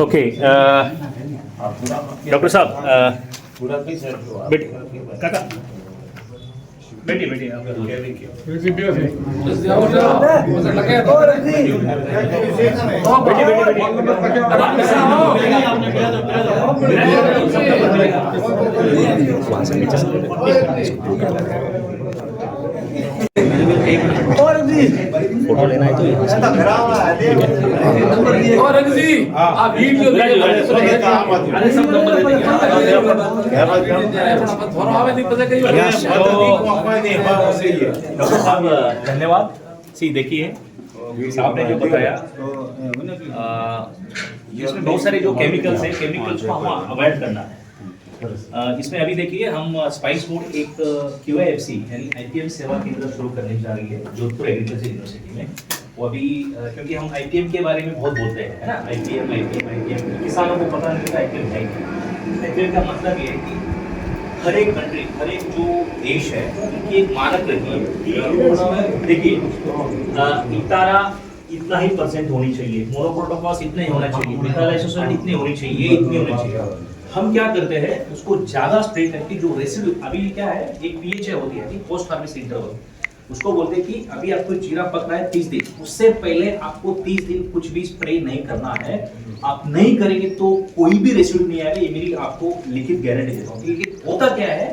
Okay doctor साहब बेटे काका बेटी बेटी फोटो लेना है तो यहाँ से और रंग जी आप वीडियो अरे सब नंबर दे देंगे डॉक्टर साहब धन्यवाद। सी देखिए साहब ने जो बताया इसमें बहुत सारे जो केमिकल्स हैं केमिकल्स को हमें अवॉइड करना है। इसमें अभी देखिए हम स्पाइस फूड एक QIFC यानी IPM सेवा केंद्र शुरू करने जा रही है जोधपुर एग्रीकल्चर यूनिवर्सिटी में। वो अभी क्योंकि हम IPM के बारे में बहुत बोलते हैं है ना, IPM किसानों को पता नहीं था IPM है क्या। IPM का मतलब ये है कि हर एक कंट्री हर एक जो देश है उनकी एक मानक रखी है। देखिए इतारा इतना ही % होनी चाहिए, मोनोक्रोटोफॉस इतना ही होना चाहिए, मेथाइलाइसोसाइड इतनी होनी चाहिए, इतनी होनी चाहिए। हम क्या करते हैं उसको ज्यादा स्प्रे करके जो रेसिड्यू अभी क्या है एक PHA होती है पोस्ट हार्वेस्ट इंटरवल, उसको बोलते हैं कि अभी आपको जीरा पक रहा है 30 दिन, उससे पहले आपको 30 दिन कुछ भी स्प्रे नहीं करना है। आप नहीं करेंगे तो कोई भी रेसिड्यू नहीं आएगा, ये मेरी आपको लिखित गारंटी देता हूँ। क्योंकि होता क्या है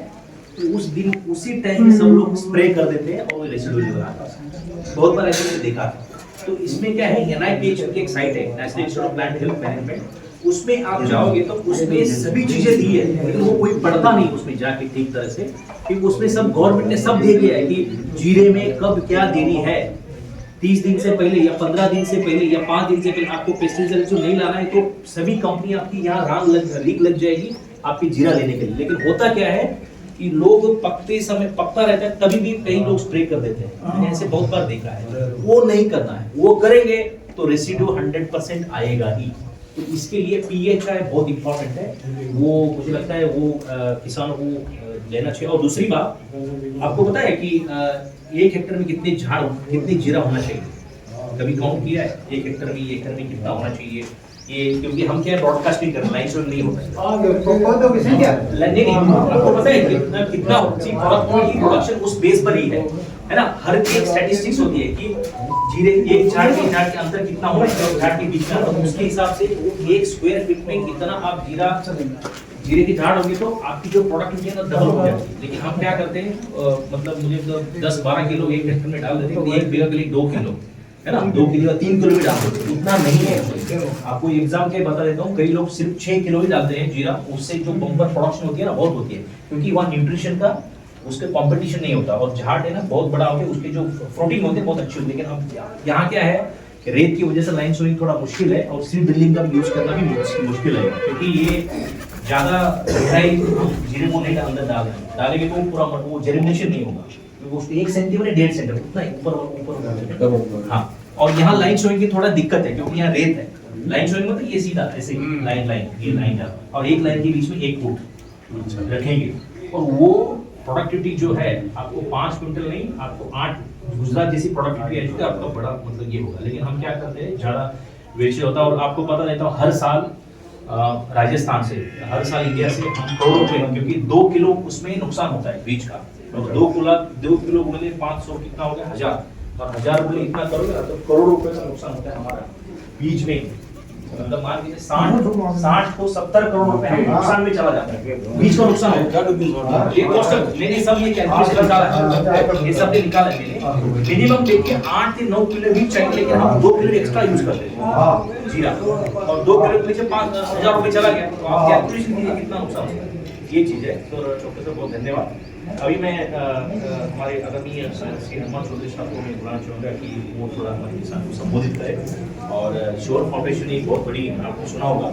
उस दिन उसी टाइम सब लोग स्प्रे कर देते हैं और रेसिड्यू नहीं बनाता। बहुत बार ऐसे देखा है। तो इसमें क्या है NIPH की एक साइट है national institute of plant health management, उसमें आप जाओगे तो उसमें सभी चीजें दी है लेकिन वो कोई पढ़ता नहीं उसमें जाके ठीक तरह से, क्योंकि उसमें सब गवर्नमेंट ने सब दे दिया है कि जीरे में कब क्या देनी है। 30 दिन से पहले या 15 दिन से पहले या 5 दिन से पहले आपको पेस्टिसाइड जो नहीं लाना है तो सभी कंपनी आपकी यहाँ लीक लग जाएगी आपकी जीरा लेने के लिए। लेकिन होता क्या है कि लोग पकते समय पकता रहता है तभी भी कई लोग स्प्रे कर देते हैं, मैंने ऐसे बहुत बार देखा है। वो नहीं करना है, वो करेंगे तो रेसिड्यू 100% आएगा ही। तो इसके लिए PHI बहुत इंपॉर्टेंट है, वो मुझे लगता है वो किसानों को लेना चाहिए। और दूसरी बात आपको पता है कि 1 हेक्टेयर में कितने झाड़ कितने जीरा होना चाहिए, कभी काउंट किया है 1 हेक्टेयर में कितना होना चाहिए ये? क्योंकि हम क्या ब्रॉडकास्टिंग कर लाइन शो नहीं होता है नहीं आपको पता है कितना प्रोडक्शन उस बेस पर ही है ना। हर एक स्टैटिस्टिक्स होती है कि जीरे एक झाड़ के अंतर कितना होना चाहिए झाड़ के बीच में, उसके हिसाब से 1 स्क्वायर फीट में कितना आप जीरे की झाड़ होगी तो आपकी जो प्रोडक्टिविटी है ना डबल हो जाती है। लेकिन हम क्या करते हैं मतलब मुझे तो 10-12 किलो 1 हेक्टेयर में डाल देते हैं, 1 बीघा के लिए 2 किलो है ना, 2 किलो या 3 किलो भी डाल देते हैं, उतना नहीं है। आपको एग्जाम के बता देता हूँ, कई लोग सिर्फ 6 किलो ही डालते हैं जीरा, उससे जो बम्पर प्रोडक्शन होती है ना बहुत होती है, क्योंकि वहाँ न्यूट्रिशन का उसके कंपटीशन नहीं होता। और झाड़ है ना बहुत बड़ा होकर उसके जो प्रोटीन होते हैं बहुत अच्छे होते हैं। लेकिन अब यहाँ क्या है रेत की वजह से लाइन सोइंग थोड़ा मुश्किल है और सीड ड्रिलिंग का यूज करना भी मुश्किल है, क्योंकि ये ज्यादा गहराई जीरे को नहीं अंदर डालेंगे तो पूरा वो जर्मिनेशन नहीं होगा, क्योंकि उसको 1 सेंटीमीटर 1.5 सेंटीमीटर उतना ऊपर। हाँ, और यहाँ लाइन शोइंग की थोड़ा दिक्कत है क्योंकि यहाँ रेत है। लाइन शोइंग मतलब ये सीधा ऐसे लाइन ये लाइन और एक लाइन के बीच में 1 फुट रखेंगे और वो प्रोडक्टिविटी जो है आपको 5 क्विंटल नहीं आपको 8 गुजरात जैसी प्रोडक्टिविटी आएगी तो आपका बड़ा मतलब ये होगा। लेकिन हम क्या करते हैं ज़्यादा वेस्ट होता है। और आपको पता रहता है हर साल राजस्थान से हर साल इंडिया से हम करोड़ों रुपए, क्योंकि 2 किलो उसमें नुकसान होता है बीज का, तो 2 किलो बोले 500 कितना हो गया 1000, और 1000 बोले इतना करोगे तो करोड़ रुपए का नुकसान होता है हमारा बीज में। मतलब मान लीजिए 60 को 70 करोड़ रुपए हम नुकसान में चला जाता है, बीज का नुकसान होता है। ये कॉस्ट मैंने सब ये कैलकुलेशन निकाला है, ये सब निकाला है मैंने। मिनिमम देखिए 8 से 9 किलो बीज चाहिए, लेकिन हम 2 किलो एक्स्ट्रा यूज करते हैं जीरा, और 2 किलो के पीछे 5000 रुपए चला गया, तो आप कैलकुलेशन कीजिए कितना नुकसान होता है। ये चीज है। तो डॉक्टर साहब बहुत धन्यवाद। अभी मैं हमारे आदरणीय श्री हनुमान चौधरी साहब को मैं बुलाना चाहूँगा कि वो थोड़ा हमारे किसान को संबोधित करें। और श्योर फाउंडेशन एक बहुत बड़ी, आपने सुना होगा,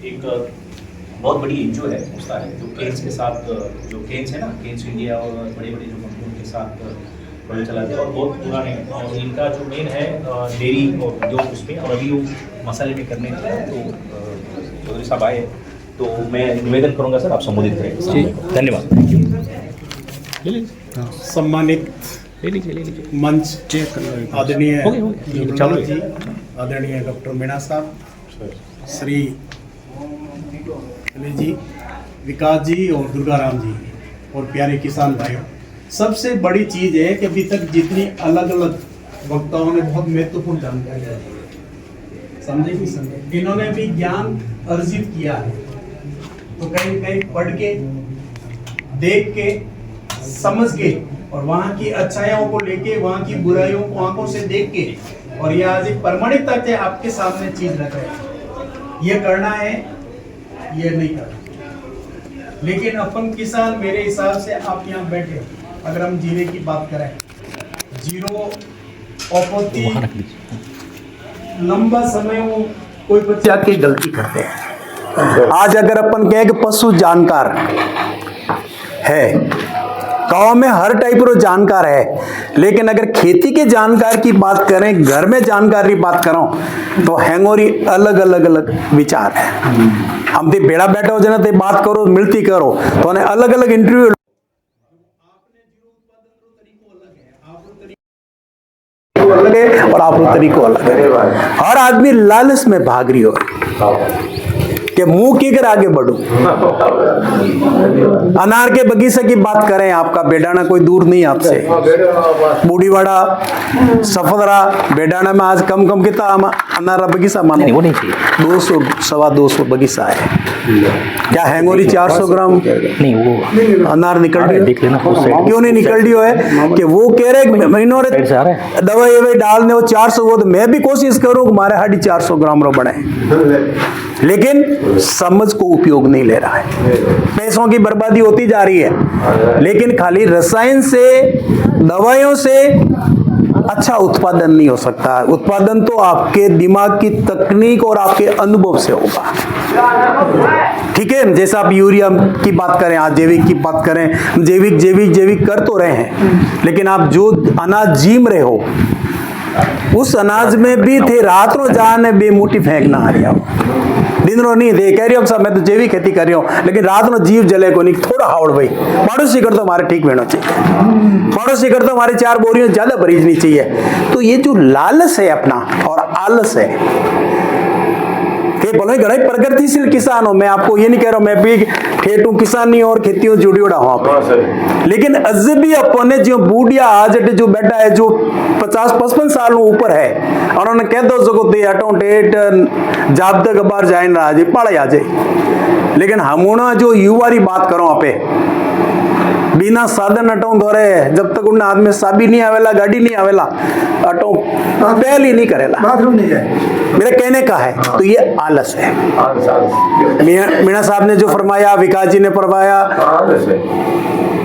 एक बहुत बड़ी NGO है उसका है जो केन्स के साथ, जो केन्स है ना, केन्स इंडिया और बड़े बड़े जो कंपनियों के साथ बड़े चलाते हैं और बहुत पुराने हैं। और इनका जो मेन है डेयरी और उद्योग उसमें, और अभी वो मसाले में करने का है। तो चौधरी साहब आए तो मैं निवेदन करूँगा सर आप संबोधित करें। धन्यवाद। Thank you. सम्मानित ले लीजिए मंच आदरणीय जी, आदरणीय डॉक्टर मीणा साहब, श्री अनिल जी, विकास जी और दुर्गाराम जी और प्यारे किसान भाइयों, सबसे बड़ी चीज़ है कि अभी तक जितनी अलग अलग वक्ताओं ने बहुत महत्वपूर्ण जानकारी दी, समझे कि समझे, इन्होंने भी ज्ञान अर्जित किया है, तो कहीं कहीं पढ़ के, देख के, समझ के और वहाँ की अच्छाइयों को लेके, वहाँ की बुराइयों को आंखों से देख के, और ये आज एक प्रमाणिक तथ्य आपके सामने चीज रख रहे हैं, ये करना है, ये नहीं करना। लेकिन अपन किसान, मेरे हिसाब से आप यहाँ बैठे, अगर हम जीरे की बात करें, जीरो औपत्ति लंबा समय वो कोई बच्चा की गलती करते हैं। आज अगर अपन कहें कि पशु जानकार है, गांव में हर टाइप रो जानकार है, लेकिन अगर खेती के जानकार की बात करें, घर में जानकार की बात करो, तो हैंगोरी अलग अलग अलग विचार है। हम ते बेड़ा बैठा हो जाना, ते बात करो, मिलती करो, तो उन्हें अलग अलग इंटरव्यू अलग है और आप तरीको अलग है। हर आदमी लालच में भाग रही हो कि मुंह की कर आगे बढ़ूं। अनार के बगीचे की बात करें, आपका बेडाना कोई दूर नहीं आपसे, बूढ़ीवाड़ा, सफदरा, बेडाना में आज कम कम कितना अनार बगीचा मानो, 200 सवा 200 बगीचा है। क्या हैंगोरी 400 ग्राम नहीं वो अनार निकल रही है? क्यों नहीं निकल रही है कि वो कह रहे महीनों दवाई वही डालने, वो 400, वो तो मैं भी कोशिश करूं हमारे 450 ग्राम रो बने, लेकिन समझ को उपयोग नहीं ले रहा है। पैसों की बर्बादी होती जा रही है, लेकिन खाली रसायन से, दवाइयों से अच्छा उत्पादन नहीं हो सकता। उत्पादन तो आपके दिमाग की तकनीक और आपके अनुभव से होगा। ठीक है, जैसे आप यूरिया की बात करें, आज जैविक की बात करें, जैविक जैविक जैविक कर तो रहे हैं, लेकिन आप जो अनाज जीम रहे हो, उस अनाज में भी थे रात रो जाने बेमूठी फेंकना आ रही हो, दिन रो नहीं दे कह रही हो सब मैं तो जैविक खेती कर रही हूँ, लेकिन रात रो जीव जले को नहीं, थोड़ा हावड़ भाई पड़ोसी कर तो हमारे ठीक होना चाहिए, पड़ोसी कर तो हमारे 4 बोरियों ज्यादा भरीजनी चाहिए। तो ये जो लालच है अपना और आलस है, बोलो गणेश प्रगतिशील किसान हो, मैं आपको ये नहीं कह रहा हूं मैं भी ठेठ हूं, किसान नहीं और खेती जुड़ी उड़ा हूं आप, लेकिन अजब भी अपने जो बूढ़िया आज जो बेटा है जो 50-55 साल ऊपर है, और उन्होंने कह दो सको दे हटो ठेठ जाब तक बाहर जाए ना आज पढ़े आ जाए, लेकिन हम जो युवा की बात करो आप बिना साधन अटो दौरे, जब तक उन्हें हाथ में चाबी नहीं आवेला, गाड़ी नहीं आवेला, अटो पहल ही नहीं करेला, बाथरूम नहीं जाए, मेरे कहने का है। तो ये आलस है। मीणा साहब ने जो फरमाया, विकास जी ने फरमाया,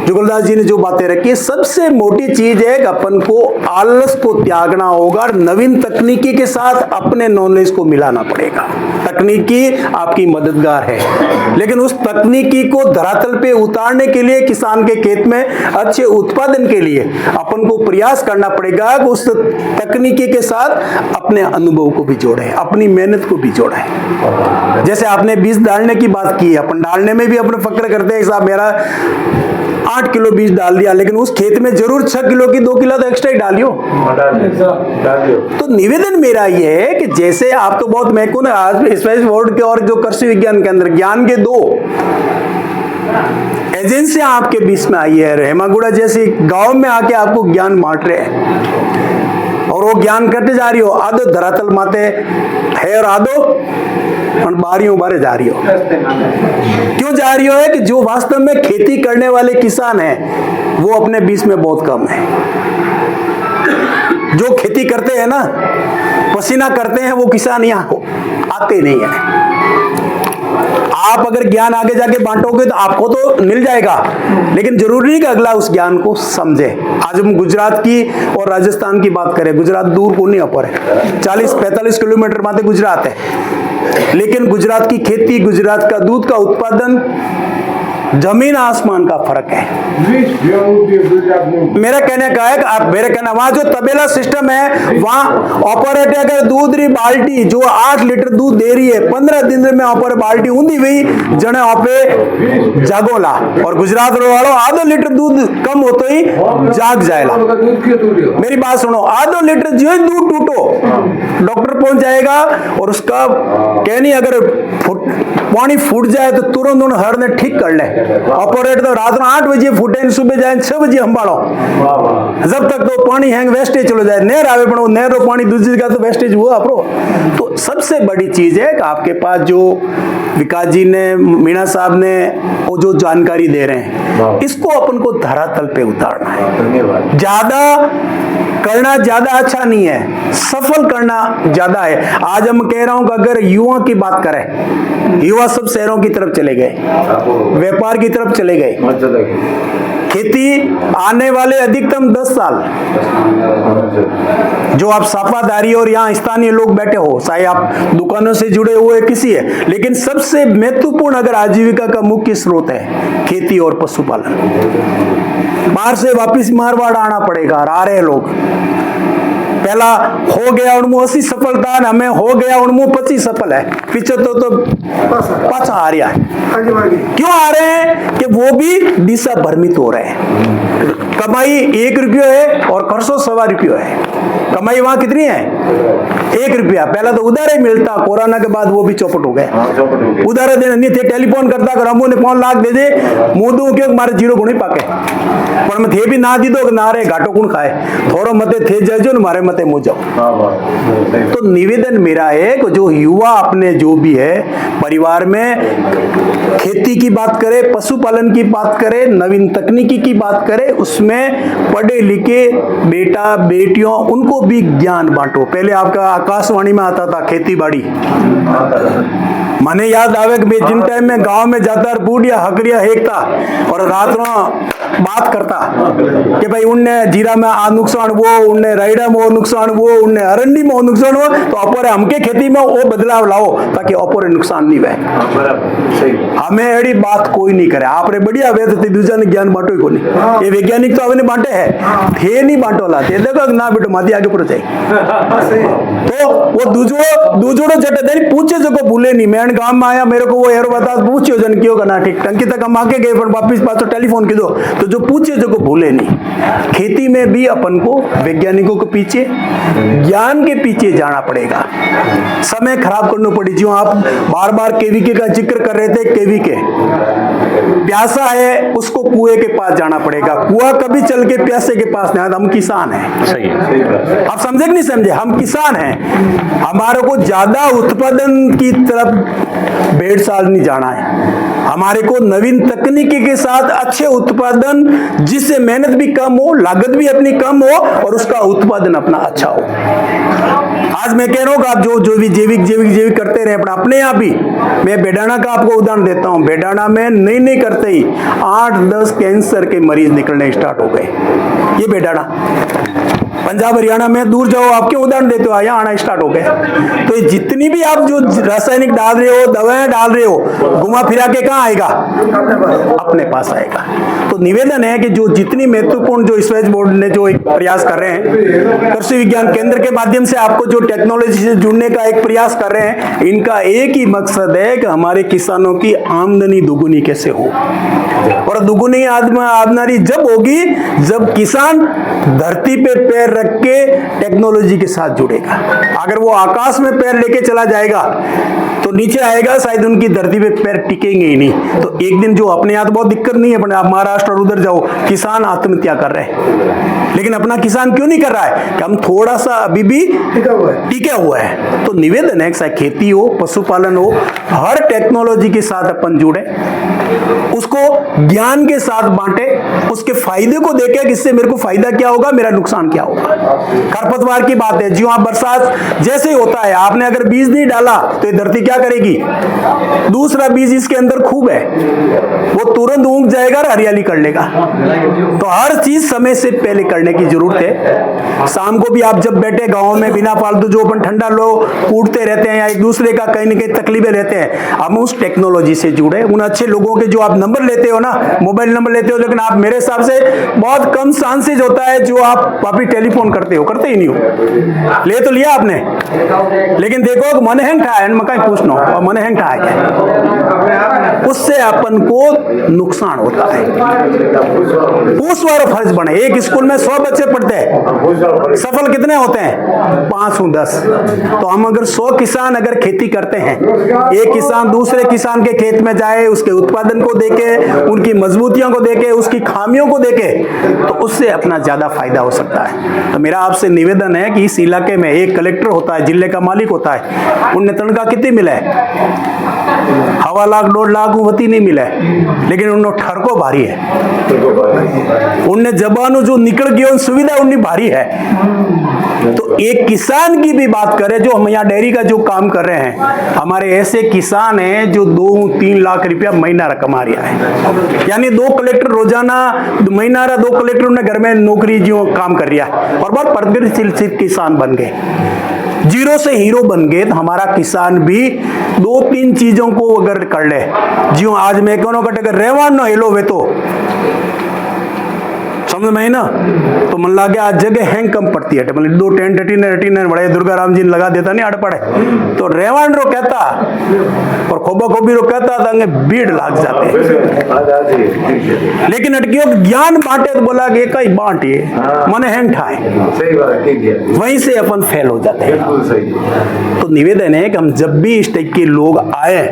जुगलदास जी ने जो बातें रखी, सबसे मोटी चीज है कि अपन को आलस को त्यागना होगा, नवीन तकनीकी के साथ अपने नॉलेज को मिलाना पड़ेगा। तकनीकी आपकी मददगार है, लेकिन उस तकनीकी को धरातल पे उतारने के लिए, किसान के खेत में अच्छे उत्पादन के लिए अपन को प्रयास करना पड़ेगा कि उस तकनीकी के साथ अपने अनुभव को भी जोड़े, अपनी मेहनत को भी जोड़े। जैसे आपने बीज डालने की बात की, अपन डालने में भी अपने फक्र करते हैं साहब मेरा 8 किलो बीज डाल दिया, लेकिन उस खेत में जरूर 6 किलो की 2 किलो तो एक्स्ट्रा ही डालियो। तो निवेदन मेरा ये है कि जैसे आप तो बहुत मैं को आज स्पेस बोर्ड के और जो कृषि विज्ञान के अंदर ज्ञान के 2 एजेंसियां आपके बीच में आई है, हेमागुड़ा जैसी गांव में आके आपको ज्ञान बांट रहे हैं, और वो ज्ञान करते जा रही हो, आधो धरातल माते है और आधो बारियों बारे जा रही हो। क्यों जा रही हो है कि जो वास्तव में खेती करने वाले किसान हैं वो अपने बीच में बहुत कम है। जो खेती करते हैं ना, पसीना करते हैं, वो किसान यहाँ आते नहीं है। आप अगर ज्ञान आगे जाके बांटोगे तो आपको तो मिल जाएगा, लेकिन जरूरी नहीं कि अगला उस ज्ञान को समझे। आज हम गुजरात की और राजस्थान की बात करें, गुजरात दूर को नहीं अपर है, 40-45 किलोमीटर माते गुजरात है, लेकिन गुजरात की खेती, गुजरात का दूध का उत्पादन जमीन आसमान का फर्क है। मेरा कहने का है कि आप मेरा कहना वहां जो तबेला सिस्टम है वहां ऑपरेटर अगर दूध री बाल्टी जो 8 लीटर दूध दे रही है 15 दिन में ऑपरेटर बाल्टी ऊंधी हुई जने पे जागोला और गुजरात वालों आधो लीटर दूध कम होते ही जाग जाएगा। मेरी बात सुनो, आधो लीटर जो दूध टूटो डॉक्टर पहुंच जाएगा और उसका कहनी अगर पानी फूट जाए तो तुरंत उन हर ने ठीक कर ले। ऑपरेटर तो रात में 8 बजे फूटे सुबह जाए 6 बजे संभालो जब तक तो पानी हैंग वेस्टेज चलो जाए नहर आवे पण नहर रो पानी दूसरी का तो वेस्टेज हुआ आपरो। तो सबसे बड़ी चीज है कि आपके पास जो विकास जी ने मीणा साहब ने वो जो जानकारी दे रहे हैं इसको अपन को धरातल पे उतारना है। ज्यादा करना ज्यादा अच्छा नहीं है, सफल करना ज्यादा है। आज हम कह रहा हूं कि अगर युवा की बात करें, युवा सब शहरों की तरफ चले गए, व्यापार की तरफ चले गए, खेती आने वाले अधिकतम 10 साल जो आप साफादारी और यहाँ स्थानीय लोग बैठे हो, चाहे आप दुकानों से जुड़े हुए किसी है, लेकिन सबसे महत्वपूर्ण अगर आजीविका का मुख्य स्रोत है खेती और पशुपालन। बाहर से वापिस मारवाड़ आना पड़ेगा, आ रहे लोग पहला हो गया उनमें 80 सफलता हमें हो गया उनमें 25 सफल है, 75 तो पाछा आ रहा है। क्यों आ रहे हैं कि वो भी दिशा भ्रमित हो रहे हैं। कमाई 1 रुपया है और खर्चो 1.25 रुपया है। कमाई वहां कितनी है 1 रुपया, पहला तो उधार ही मिलता, कोरोना के बाद वो भी चौपट हो गए। उधार देने नहीं थे, टेलीफोन करता कर हमने 5 लाख दे दे मुंह दूं क्यों मारे जीरो गुणी पाके पर मैं थे भी ना दी दो ना रे घाटो कौन खाए थोड़ा मते थे जाजो न मारे मते मुझ जाओ। तो निवेदन मेरा है कि जो युवा अपने जो भी है परिवार में खेती की बात करे, पशुपालन की बात करे, नवीन तकनीकी की बात करे, उसमें पढ़े लिखे बेटा बेटियों उनको भी ज्ञान बांटो। पहले आपका आकाशवाणी में आता था खेती बाड़ी, माने याद आवे कि जिन टाइम में गांव में जाता बूढ़िया हकरिया हेकता और रात में बात करता कि भाई उनने जीरा में आ नुकसान वो, उनने रायडा में वो नुकसान वो, उनने अरंडी में वो नुकसान हो, तो अपोरे हमके खेती में वो बदलाव लाओ ताकि अपोरे नुकसान नहीं हुए। हमें एड़ी बात कोई नहीं करे, आपरे बढ़िया वे तो दूसरा ने ज्ञान बांटो ही को नहीं। ये वैज्ञानिक तो आपने बांटे है थे नहीं बांटोला थे देखो ना बेटो माती आगे पर जाए तो वो दूजोड़ो जटे देनी पूछे जो को भूले नहीं। मैं गांव में आया मेरे को वो एरो बता पूछियो जन क्यों करना ठीक टंकी तक हम आके गए पर वापिस पास टेलीफोन की दो तो जो पूछे जो को भूले नहीं। खेती में भी अपन को वैज्ञानिकों के पीछे ज्ञान के पीछे जाना पड़ेगा, समय खराब करना पड़ी। जो आप बार बार केवीके का जिक्र कर रहे थे, केवीके प्यासा है उसको कुएं के पास जाना पड़ेगा, कुआं कभी चल के प्यासे के पास नहीं आता। हम किसान हैं, सही है। आप समझे कि नहीं समझे, हम किसान हैं, हमारे को ज्यादा उत्पादन की तरफ 1.5 साल नहीं जाना है, हमारे को नवीन तकनीकी के साथ अच्छे उत्पादन जिससे मेहनत भी कम हो, लागत भी अपनी कम हो और उसका उत्पादन अपना अच्छा हो। आज मैं कह रहा हूं कि आप जो भी जैविक करते रहे अपने यहाँ भी। मैं बेडाना का आपको उदाहरण देता हूं, बेडाना में नहीं करते ही 8-10 कैंसर के मरीज निकलने स्टार्ट हो गए। ये बेडाना पंजाब हरियाणा में दूर जाओ, आप क्यों उदाहरण देते हो, यहाँ आना स्टार्ट हो गए। तो जितनी भी आप जो रासायनिक डाल रहे हो, दवाएं डाल रहे हो, घुमा फिरा के कहाँ आएगा, अपने पास आएगा। तो निवेदन है कि जो जितनी महत्वपूर्ण जो स्वेज बोर्ड ने जो एक प्रयास कर रहे हैं, कृषि विज्ञान केंद्र के माध्यम से आपको जो टेक्नोलॉजी से जुड़ने का एक प्रयास कर रहे हैं, इनका एक ही मकसद है कि हमारे किसानों की आमदनी दुगुनी कैसे हो। और दुगुनी आमदनी जब होगी जब किसान धरती पे पैर रख के टेक्नोलॉजी के साथ जुड़ेगा। अगर वो आकाश में पैर लेके चला जाएगा तो नीचे आएगा, शायद उनकी धरती पे पैर टिकेंगे ही नहीं। तो एक दिन जो अपने यहाँ तो बहुत दिक्कत नहीं है, पर आप महाराष्ट्र और उधर जाओ, किसान आत्महत्या कर रहे हैं, लेकिन अपना किसान क्यों नहीं कर रहा है कि हम थोड़ा सा अभी भी टिका हुआ है। तो निवेदन है कि खेती हो, पशुपालन हो, हर टेक्नोलॉजी के साथ अपन जुड़े, उसको ज्ञान के साथ बांटे, उसके फायदे को देखे कि इससे मेरे को फायदा क्या होगा, मेरा नुकसान क्या होगा। खरपतवार की बात है, जो आप बरसात जैसे ही होता है, आपने अगर बीज नहीं डाला तो ये धरती क्या करेगी, दूसरा बीज इसके अंदर खूब है, वो तुरंत उग जाएगा और हरियाली कर लेगा। तो हर चीज समय से पहले करने की जरूरत है। शाम को भी आप जब बैठे गांव में बिना फालतू जो अपन ठंडा लोग कूटते रहते हैं या एक दूसरे का कहीं न कहीं तकलीफें रहते हैं, हम उस टेक्नोलॉजी से जुड़े, उन अच्छे लोगों लोगों के जो आप नंबर लेते हो ना, मोबाइल नंबर लेते हो, लेकिन आप मेरे हिसाब से बहुत कम चांसेज होता है जो आप वापिस टेलीफोन करते हो, करते ही नहीं हो। ले तो लिया आपने, लेकिन देखो मन हैंग था है, मैं कहीं पूछना और मन हैंग था है, उससे अपन को नुकसान होता है। पूछ वाला फर्ज बने। एक स्कूल में 100 बच्चे पढ़ते हैं, सफल कितने होते हैं? 5-10। तो हम अगर 100 किसान अगर खेती करते हैं, एक किसान दूसरे किसान के खेत में जाए, उसके उत्पादन को देखे, उनकी मजबूतियों को देखे, उसकी खामियों को देखे, तो उससे अपना ज्यादा फायदा हो सकता है। तो मेरा आपसे निवेदन है कि इस इलाके में एक कलेक्टर होता है, जिले का मालिक होता है, उन्हें तनख्वाह कितनी मिले? 1.25 लाख 1.5 लाख वती नहीं मिले, लेकिन उन्होंने ठरको भारी है, उनने जबानों जो निकल गई सुविधा उन्हें भारी है। तो एक किसान की भी बात करें, जो हम यहाँ डेयरी का जो काम कर रहे हैं, हमारे ऐसे किसान हैं जो 2-3 लाख रुपया महीना कमा रहा है, यानी 2 कलेक्टर रोजाना महीना 2 कलेक्टर उन्हें घर में नौकरी जो काम कर रहा है, और बहुत प्रतिष्ठित किसान बन गए, जीरो से हीरो बन गए। तो हमारा किसान भी 2-3 चीजों को अगर कर ले, जो आज मैं कोनो कटे रेवान नो हेलो वे तो समझ में ना, तो मन लगे आज जगह हैंग कम पड़ती है, मतलब 2 टेंट 18 बड़े दुर्गा राम जी ने लगा देता नहीं, अड़ पड़े तो रेवान रो कहता और खोबा खोबी रो कहता था, भीड़ लाग जाते। लेकिन अटकियों ज्ञान बांटे तो बोला कि कई बांटे मने हैंग ठाए, वहीं से अपन फेल हो जाते हैं। तो निवेदन है कि हम जब भी इस टाइप के लोग आए,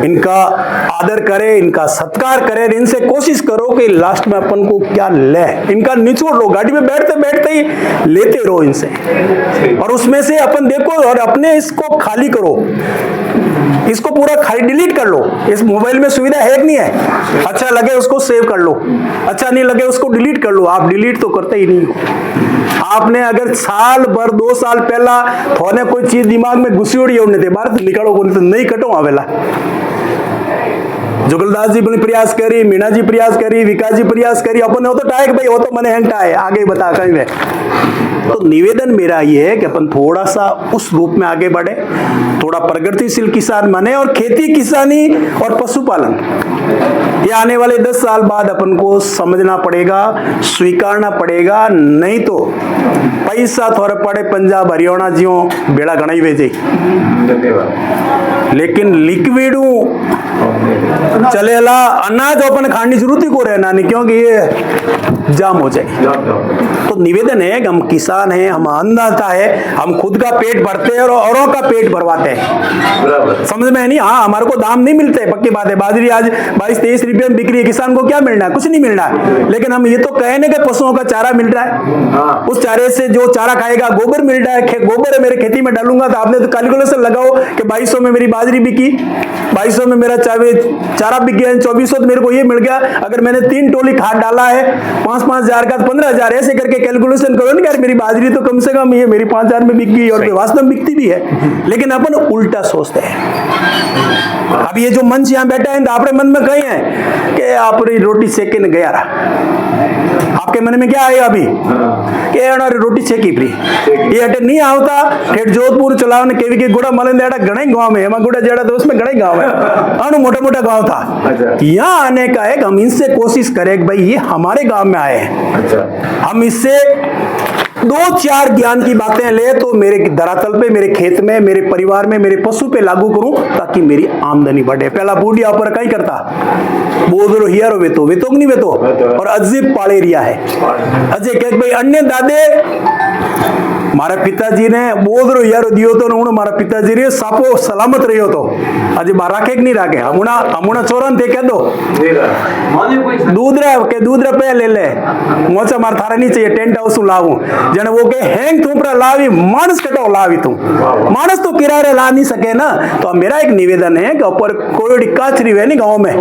इनका आदर करें, इनका सत्कार करें, इनसे कोशिश करो कि लास्ट में अपन को क्या ले, इनका निचोड़ लो, गाड़ी में बैठते बैठते ही लेते रहो इनसे, और उसमें से अपन देखो और अपने इसको खाली करो, इसको पूरा खाली डिलीट कर लो। इस मोबाइल में सुविधा है कि नहीं है? अच्छा लगे उसको सेव कर लो, अच्छा नहीं लगे उसको डिलीट कर लो। आप डिलीट तो करते ही नहीं हो। आपने अगर साल भर 2 साल पहला थोने कोई चीज दिमाग में घुसी उड़ी उन्हें बाहर निकालो को नहीं कटो आवेला। जुगलदास जी प्रयास करी, मीना जी प्रयास करी, विकास जी प्रयास करी, अपन हो तो टाइक भाई हो तो मने हैंगटा है, आगे बता कहीं में। तो निवेदन मेरा ये है कि अपन थोड़ा सा उस रूप में आगे बढ़े, थोड़ा प्रगतिशील किसान बने, और खेती किसानी और पशुपालन ये आने वाले 10 साल बाद अपन को समझना पड़ेगा, स्वीकारना पड़ेगा, नहीं तो पैसा थोड़ा पड़े पंजाब हरियाणा जियो बेड़ा गणाई वे जाए, लेकिन लिक्विड चलेला अनाज अपन खाने की जरूरत ही को रहना नहीं, क्योंकि ये जाम हो जाए। तो निवेदन है कि हम किसान हैं, हम अन्नदाता है, हम खुद का पेट भरते हैं और औरों का पेट भरवाते हैं, समझ में नहीं? हाँ, हमारे को दाम नहीं मिलते, पक्की बात है, बाजरी आज 22-23 रुपये में बिक रही है, किसान को क्या मिलना है? कुछ नहीं मिल रहा है, लेकिन हम ये तो कहे नहीं कि पशुओं का चारा मिल रहा है, उस चारे से जो चारा खाएगा गोबर मिल रहा है, गोबर है मेरे खेती में डालूंगा तो आपने तो कैलकुलेशन लगाओ कि 2200 में मेरी बाजरी बिकी, 2200 में मेरा चारा बिक गया, 2400 तो मेरे को ये मिल गया। अगर मैंने 3 टोली खाद डाला है 5-5 हजार का 15,000, ऐसे करके कैलकुलेशन करो ना यार, मेरी बाजरी तो कम से कम ये मेरी 5,000 में बिक गई, और वास्तव में बिकती भी है, लेकिन अपन उल्टा सोचते हैं। अब ये जो मंच यहाँ बैठा है, आपके मन में कहीं है कि आप रोटी सेके न गया रहा, आपके मन में क्या आएगा अभी कि रोटी सेकी प्री ये अटे नहीं आवता। ठेठ जोधपुर चलाव ने केवी के गुड़ा मलन देड़ा गणे गांव में, हमारा गुड़ा जेड़ा तो उसमें गणे गांव है, अनु मोटा मोटा गांव था। यहाँ आने का है, हम इनसे कोशिश करें कि भाई ये हमारे गांव में आए हैं, हम इससे 2-4 ज्ञान की बातें ले तो मेरे धरातल पे, मेरे खेत में, मेरे परिवार में, मेरे पशु पे लागू करूं, ताकि मेरी आमदनी बढ़े। पहला बूढ़िया पर कहीं करता बोधरो हियारो वेतो वेतो नहीं वेतो, और अजीब पाले रिया है अजय कह भाई अन्य दादे मारा पिताजी ने बोधरो हियारो दियो तो उन्होंने मारा पिताजी ने सापो सलामत रहियो तो अजय बार राखे कि नहीं राखे, हमुना चोरन थे कह दो दूधरा पे ले ले मोचा मार थारा नहीं चाहिए, टेंट हाउस लावू जने वो के हैंग थूपरा लावी मानस कटो लावी तू मानस तो किराए ला नहीं सके ना। तो मेरा एक निवेदन है कि ऊपर कोई काचरी है नहीं गांव में,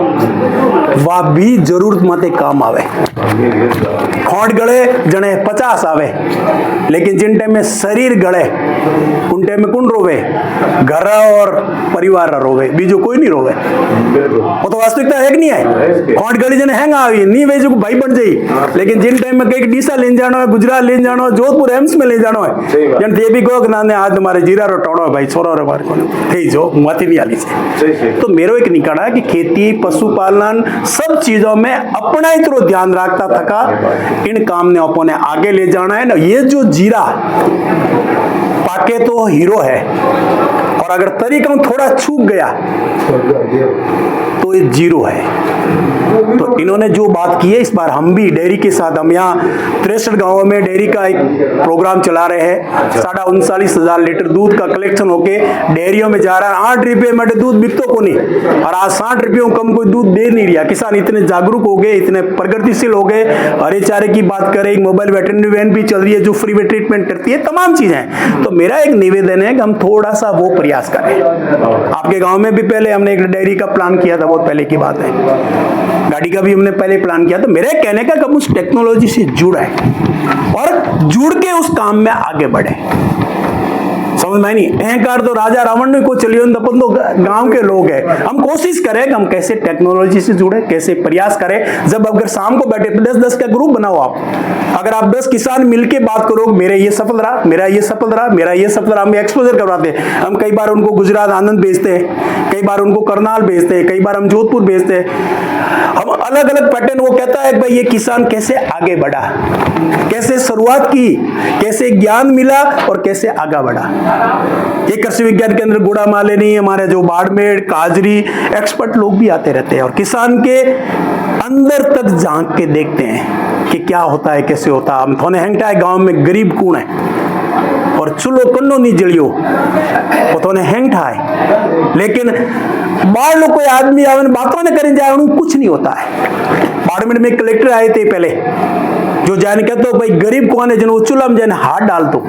वह भी जरूरत मते काम आवे, खोट गड़े जने 50 आवे, लेकिन जिन टाइम में शरीर गड़े उन टाइम में कौन रोवे? घर और परिवार रोवे, बीजो कोई नहीं रोवे। वो तो वास्तविकता है कि नहीं है। खोट गली जने हैंग आवी नहीं वे जो भाई बन जाई, लेकिन जिन टाइम में कई डीसा ले जानो है, गुजरात ले जानो है, जोधपुर एम्स में ले जानो है, जन ते भी को ना ने आज तुम्हारे जीरा रो टोड़ो भाई छोरो रे बार को थे जो माती भी आली से। तो मेरो एक निकाड़ा कि खेती पशुपालन सब चीजों में अपना इतना ध्यान रखता थका, इन काम ने अपने आगे ले जाना है ना। ये जो जीरा पाके तो हीरो है, और अगर तरीका थोड़ा चूक गया तो ये जीरो है। तो इन्होंने जो बात की है इस बार हम भी डेयरी के साथ, हम यहाँ 63 गांवों में डेयरी का एक प्रोग्राम चला रहे हैं। 39,500 लीटर दूध का कलेक्शन होके डेयरियों में जा रहा है। 8 रुपये में दूध बिकतो को नहीं, और आज 60 रुपयों कम कोई दूध दे नहीं रहा। किसान इतने जागरूक हो गए, इतने प्रगतिशील हो गए। हरे चारे की बात करें, एक मोबाइल वेटरनरी वैन भी चल रही है जो फ्री में ट्रीटमेंट करती है, तमाम चीजें। तो मेरा एक निवेदन है कि हम थोड़ा सा वो प्रयास करें। आपके गाँव में भी पहले हमने एक डेयरी का प्लान किया था, बहुत पहले की बात है, गाड़ी का भी हमने पहले प्लान किया। तो मेरे कहने का कब उस टेक्नोलॉजी से जुड़ा है और जुड़ के उस काम में आगे बढ़े, समझ में नहीं। अहंकार तो राजा रावण ने को चलिए, अपन तो गांव के लोग हैं। हम कोशिश करें कि हम कैसे टेक्नोलॉजी से जुड़े, कैसे प्रयास करें। जब अगर शाम को बैठे 10-10 का ग्रुप बनाओ आप, अगर आप 10 किसान मिलके बात करो, मेरे ये सफल रहा, मेरा ये सफल रहा, मेरा ये सफल रहा, हम एक्सपोजर करवाते हैं। हम कई बार उनको गुजरात आनंद भेजते हैं, कई बार उनको करनाल भेजते हैं, कई बार हम जोधपुर भेजते हैं। हम अलग अलग पैटर्न, वो कहता है भाई ये किसान कैसे आगे बढ़ा, कैसे शुरुआत की, कैसे ज्ञान मिला और कैसे आगे बढ़ा। ये कृषि विज्ञान केंद्र गुड़ा मालेनी, हमारे जो बाड़मेर काजरी एक्सपर्ट लोग भी आते रहते हैं और किसान के अंदर तक झांक के देखते हैं कि क्या होता है, कैसे होता है। हम थोने हेंगटा है गांव में गरीब कौन है और चुलो कन्नो नहीं जलियो, वो थोने हेंगटा है। लेकिन बाढ़ लोग कोई आदमी आवे बातों ने करें जाए, उन्हें कुछ नहीं होता है। बाड़मेर में कलेक्टर आए थे पहले, जो जाने कहते हो भाई गरीब कौन है, जिन्होंने चूल्हा में जाने हाथ डाल दो।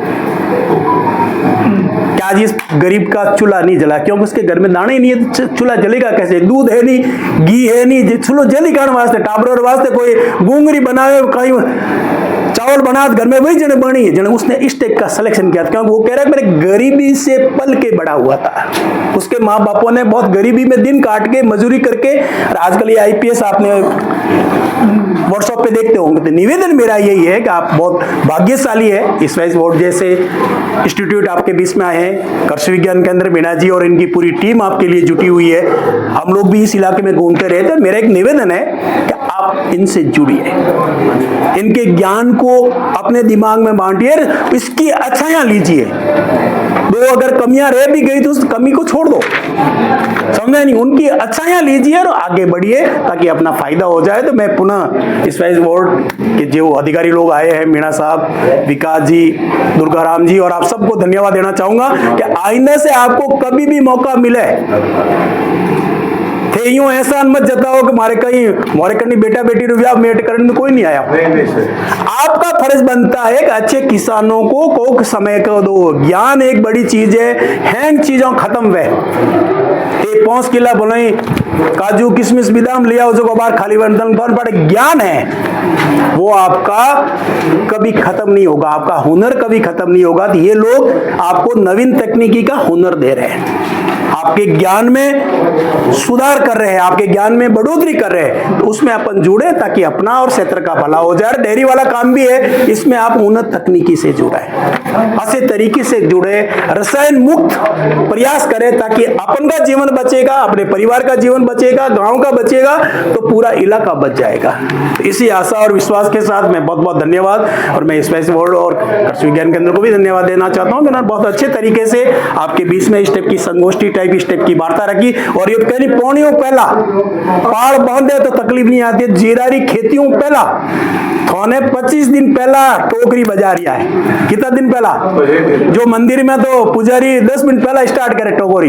क्या आज इस गरीब का चूल्हा नहीं जला? क्योंकि उसके घर में दाने ही नहीं है, चूल्हा जलेगा कैसे? दूध है नहीं, घी है नहीं, चूल्हा जली कारण वास्ते टाबर वास्ते कोई गुंगरी बनावे, कहीं चावल बना घर में, वही जने बनी है जने उसने इस टाइप का सिलेक्शन किया, क्योंकि वो कह रहा है मेरे गरीबी से पल के बड़ा हुआ था। उसके माँ बापों ने बहुत गरीबी में दिन काट के मजदूरी करके, और आजकल ये आईपीएस आपने व्हाट्सएप पे देखते होंगे। तो निवेदन मेरा यही है कि आप बहुत भाग्यशाली है, इस वाइस बोर्ड जैसे इंस्टीट्यूट आपके बीच में आए हैं, कृषि विज्ञान केंद्र मीना जी और इनकी पूरी टीम आपके लिए जुटी हुई है। हम लोग भी इस इलाके में घूमते रहते हैं। मेरा एक निवेदन है कि आप इनसे जुड़िए, इनके ज्ञान को अपने दिमाग में बांटिए, इसकी अच्छाइयां लीजिए। दो अगर कमियां रह भी गई तो उस कमी को छोड़ दो, समझे नहीं, उनकी अच्छाइयां लीजिए और आगे बढ़िए ताकि अपना फायदा हो जाए। तो मैं पुनः इस वाइस बोर्ड के जो अधिकारी लोग आए हैं, मीणा साहब, विकास जी, दुर्गाराम जी, और आप सबको धन्यवाद देना चाहूंगा कि आइंदा से आपको कभी भी मौका मिले थे यूं एहसान मत जताओ कि मारे कहीं मोरे करनी बेटा बेटी रुपया मेट करने में कोई नहीं आया। आपका फर्ज बनता है कि अच्छे किसानों को कोक समय को दो। ज्ञान एक बड़ी चीज है, हैंग चीजों खत्म वे। 5 किला बोले काजू किशमिश बादाम ले आओ, जो बार खाली बर्तन पड़े, ज्ञान है वो आपका कभी खत्म नहीं होगा, आपका हुनर कभी खत्म नहीं होगा। तो ये लोग आपको नवीन तकनीकी का हुनर दे रहे हैं, आपके ज्ञान में सुधार कर रहे हैं, आपके ज्ञान में बढ़ोतरी कर रहे हैं। तो उसमें अपन जुड़े ताकि अपना और क्षेत्र का भला हो जाए। डेयरी वाला काम भी है, इसमें आप उन्नत तकनीकी से जुड़े, अच्छे तरीके से जुड़े, रसायन मुक्त प्रयास करें ताकि अपन का जीवन बचेगा, अपने परिवार का जीवन बचेगा, गांव का बचेगा, तो पूरा इलाका बच जाएगा। इसी आशा और विश्वास के साथ मैं बहुत बहुत धन्यवाद, और मैं स्पेस बोर्ड और कृषि विज्ञान केंद्र को भी धन्यवाद देना चाहता हूँ। उन्होंने बहुत अच्छे तरीके से आपके बीच में इस टाइप की संगोष्ठी टाइप इस टाइप की वार्ता रखी। और ये कहनी पौनियों पहला पाड़ बांधे तो तकलीफ नहीं आती, जीरारी खेतियों पहला थोने 25 दिन पहला टोकरी बजा रिया है। कितना दिन पहला? जो मंदिर में तो पुजारी 10 मिनट पहला स्टार्ट करे टोकरी,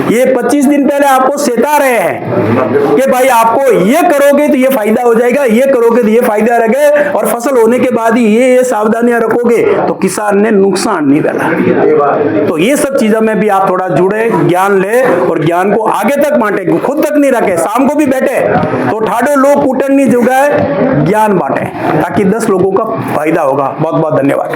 ये 25 दिन पहले आपको सेता रहे हैं कि भाई आपको ये करोगे तो ये फायदा हो जाएगा, ये करोगे तो ये फायदा रहेगा, और फसल होने के बाद ही ये सावधानियां रखोगे तो किसान ने नुकसान नहीं वाला। तो ये सब चीजों में भी आप थोड़ा जुड़े, ज्ञान ले और ज्ञान को आगे तक बांटे, खुद तक नहीं रखे। शाम को भी बैठे तो ठाडो लोग कूटन नहीं जुगाए, ज्ञान बांटे ताकि 10 लोगों का फायदा होगा। बहुत बहुत धन्यवाद।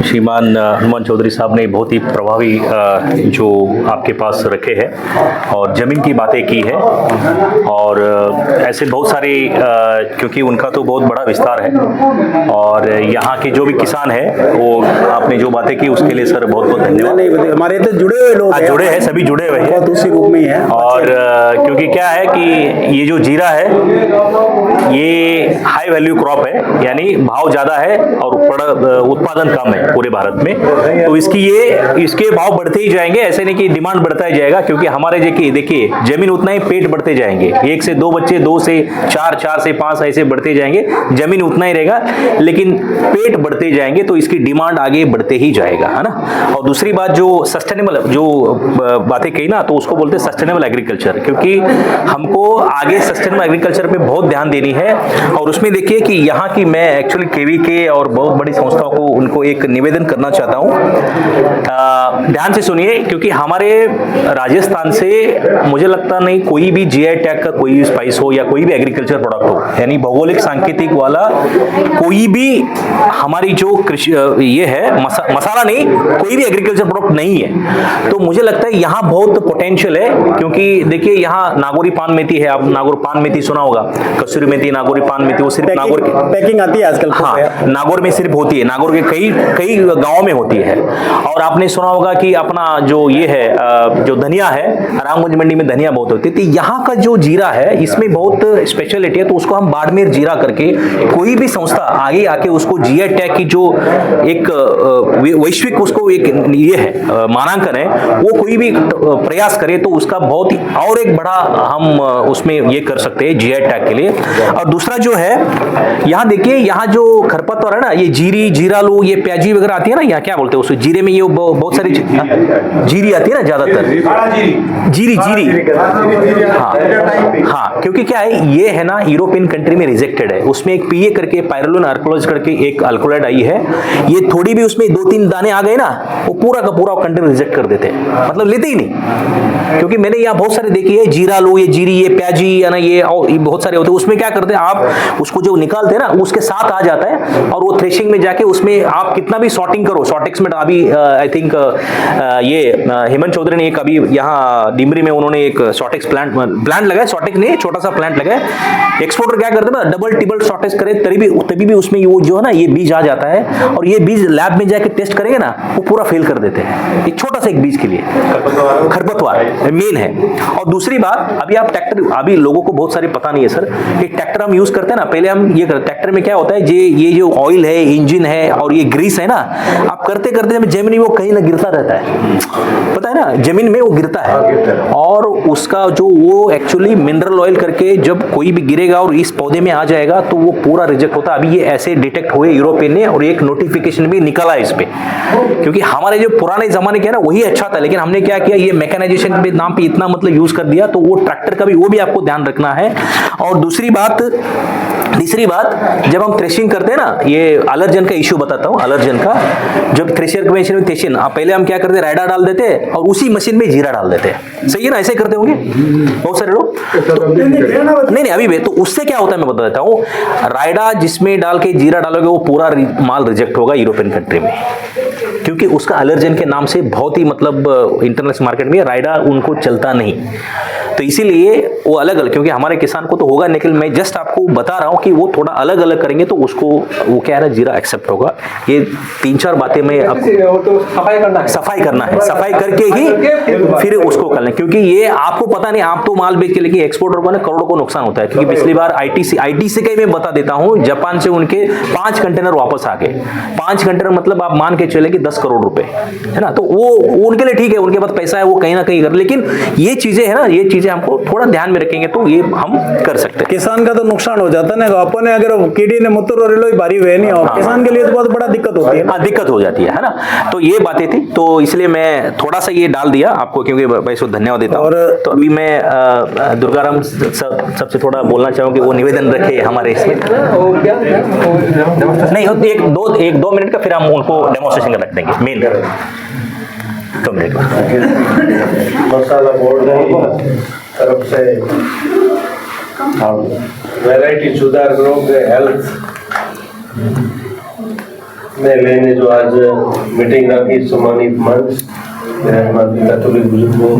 श्रीमान हनुमान चौधरी साहब ने बहुत ही प्रभावी जो आपके पास रखे हैं और ज़मीन की बातें की है और ऐसे बहुत सारे क्योंकि उनका तो बहुत बड़ा विस्तार है और यहाँ के जो भी किसान है वो आपने जो बातें की उसके लिए सर बहुत बहुत धन्यवाद। नहीं, हमारे तो जुड़े हुए लोग जुड़े हैं, सभी जुड़े हुए हैं बहुत उसी रूप में ही है। और क्योंकि क्या है कि ये जो जीरा है ये हाई वैल्यू क्रॉप है, यानी भाव ज़्यादा है और उत्पादन कम है पूरे भारत में, तो इसके भाव बढ़ते ही जाएंगे। ऐसे नहीं कि डिमांड बढ़ता ही जाएगा, क्योंकि हमारे देखिए जमीन उतना ही पेट बढ़ते जाएंगे, 1 से 2 बच्चे, 2 से 4, 4 से 5 ऐसे बढ़ते जाएंगे, जमीन उतना ही रहेगा लेकिन पेट बढ़ते जाएंगे, तो इसकी डिमांड आगे बढ़ते ही जाएगा, है ना। और दूसरी बात जो सस्टेनेबल जो बातें कही ना, तो उसको बोलते हैं सस्टेनेबल एग्रीकल्चर, क्योंकि हमको आगे सस्टेनेबल एग्रीकल्चर पे बहुत ध्यान देनी है। और उसमें देखिए कि यहाँ की मैं एक्चुअली केवी के और बहुत बड़ी संस्थाओं को उनको एक निवेदन करना चाहता हूँ, ध्यान से सुनिए, क्योंकि हमारे राजस्थान से मुझे लगता नहीं कोई भी जीआई टैग का कोई भी स्पाइस हो या कोई भी एग्रीकल्चर प्रोडक्ट हो, यानी भौगोलिक सांकेतिक वाला कोई भी हमारी जो कृषि ये है मसाला नहीं, कोई भी एग्रीकल्चर प्रोडक्ट नहीं है। तो मुझे लगता है यहाँ बहुत पोटेंशियल है, क्योंकि देखिए यहाँ नागौरी पान मेथी है, आप नागौर पान मेथी सुना होगा, कसूरी मेथी, नागौरी पान मेथी, वो सिर्फ नागौर की पैकिंग आती है आजकल। हाँ, नागौर में सिर्फ होती है, नागौर के कई गांवों में होती है। और आपने सुना होगा कि अपना जो ये है जो धनिया है, रामगंज मंडी में धनिया बहुत होती है, तो यहाँ का जो जीरा है इसमें बहुत स्पेशलिटी है, तो उसको हम बाड़मेर जीरा करके कोई भी संस्था आगे आके उसको जीआई टैग की जो एक वैश्विक उसको एक ये है मानांकन है, वो कोई भी प्रयास करे तो उसका बहुत ही और एक बड़ा हम उसमें ये कर सकते हैं जीआई टैग के लिए। और दूसरा जो है यहाँ देखिए, यहाँ जो खरपतवार है ना, ये जीरालू, ये प्याजी वगैरह आती है ना, यहाँ क्या बोलते हैं उस जीरे में, ये बहुत सारी जीरी आती है ना ज्यादातर, जीरी हाँ, क्योंकि क्या है ये है ना यूरोपियन कंट्री में रिजेक्टेड है, उसमें एक पीए करके पायरोलिन अल्कोहल करके एक अल्कोहलाइड आई है, ये थोड़ी भी उसमें 2-3 दाने आ गए ना, वो पूरा का पूरा कंट्री रिजेक्ट कर देते हैं, मतलब लेते ही नहीं। क्योंकि मैंने यहाँ बहुत सारे देखी है, जीरालू, ये जीरी, ये प्याजी है ना, ये बहुत सारे होते हैं, उसमें क्या करते हैं आप उसको जो निकालते हैं ना उसके साथ आ जाता है, और वो थ्रेशिंग में जाके उसमें आप कितना भी सॉर्टिंग करो, सॉर्टेक्स में अभी आई थिंक ये हेमंत चौधरी ने एक अभी यहाँ डिमरी में उन्होंने एक सॉर्टेक्स प्लांट लगाया, सॉर्टेक्स नहीं छोटा सा प्लांट लगाया, एक्सपोर्टर क्या करते हैं ना, डबल टिबल सॉर्टेक्स करे तभी भी उसमें वो जो है ना ये बीज आ जाता है, और ये बीज लैब में जाके टेस्ट करेंगे ना वो पूरा फेल कर देते हैं, एक छोटा सा एक बीज के लिए खरपतवार मेन है। और दूसरी बात, अभी आप ट्रैक्टर, अभी लोगों को बहुत सारे पता नहीं है सर, ये ट्रैक्टर हम यूज करते हैं ना, पहले हम ये करते, ट्रैक्टर में क्या होता है, ये जो ऑयल है, इंजन है और ये ग्रीस है ना, आप करते करते जमीन में वो कहीं ना गिरता रहता है, पता है ना, जमीन में वो गिरता है, और उसका जो वो एक्चुअली मिनरल ऑयल करके जब कोई भी गिरेगा और इस पौधे में आ जाएगा तो वो पूरा रिजेक्ट होता है। अभी ये ऐसे डिटेक्ट हुए यूरोपियन ने, और एक नोटिफिकेशन भी निकला है इस पे, क्योंकि हमारे जो पुराने जमाने के है ना वही अच्छा था, लेकिन हमने क्या किया, ये मैकेनाइजेशन के नाम पे इतना मतलब यूज कर दिया, तो वो ट्रैक्टर का भी वो भी आपको ध्यान रखना है। और तीसरी बात, जब हम थ्रेशिंग करते हैं ना, ये एलर्जन का इश्यू बताता हूँ, एलर्जन का, जब थ्रेशर मशीन में थ्रेशिंग, पहले हम क्या करते हैं, राइडा डाल देते हैं और उसी मशीन में जीरा डाल देते हैं, सही है ना, ऐसे करते होंगे बहुत सारे लोग, नहीं अभी भी, तो उससे क्या होता है मैं बता देता हूँ, राइडा जिसमें डाल के जीरा डालोगे वो पूरा माल रिजेक्ट होगा यूरोपियन कंट्री में, क्योंकि उसका एलर्जन के नाम से बहुत ही मतलब इंटरनेशनल मार्केट में राइडा उनको चलता नहीं, तो इसीलिए वो अलग अलग, क्योंकि हमारे किसान को तो होगा, लेकिन मैं जस्ट आपको बता रहा हूँ कि वो थोड़ा अलग अलग करेंगे तो उसको वो क्या है ना, जीरा एक्सेप्ट होगा। ये 3-4 बातें मैं तो सफाई करना है, सफाई करके ही फिर उसको कर लें, क्योंकि ये आपको पता नहीं, आप तो माल बेच के, लेकिन एक्सपोर्टर को ना करोड़ों को नुकसान होता है, क्योंकि पिछली बार आईटीसी का ही मैं बता देता हूँ, जापान से उनके 5 कंटेनर वापस आ गए, 5 कंटेनर मतलब आप मान के चले कि 10 करोड़ रुपए, है ना, तो वो उनके लिए ठीक है, उनके पास पैसा है, वो कहीं ना कहीं कर, लेकिन ये चीजें है ना, ये चीजें हमको थोड़ा ध्यान में रखेंगे तो ये हम कर सकते हैं। किसान का तो नुकसान हो जाता है ना, अपने अगर कीड़ी ने मुत्र और लोई भारी हुए नहीं, और किसान के लिए तो बहुत बड़ा दिक्कत होती है, दिक्कत हो जाती है ना, तो ये बातें थी, तो इसलिए मैं थोड़ा सा ये डाल दिया आपको, क्योंकि भाई सो धन्यवाद देता हूँ। तो अभी मैं दुर्गाराम सबसे थोड़ा बोलना चाहूँगी, वो निवेदन रखे हमारे इसमें, नहीं होती, 1-2 मिनट का, फिर हम उनको डेमोन्स्ट्रेशन कर रख देंगे मेन 2 मिनट मसाला बोर्ड तरफ से वैरायटी सुधार ग्रुप हेल्थ में लेने जो आज मीटिंग रखी सम्मानित मंच कैथोलिक बुजुर्गों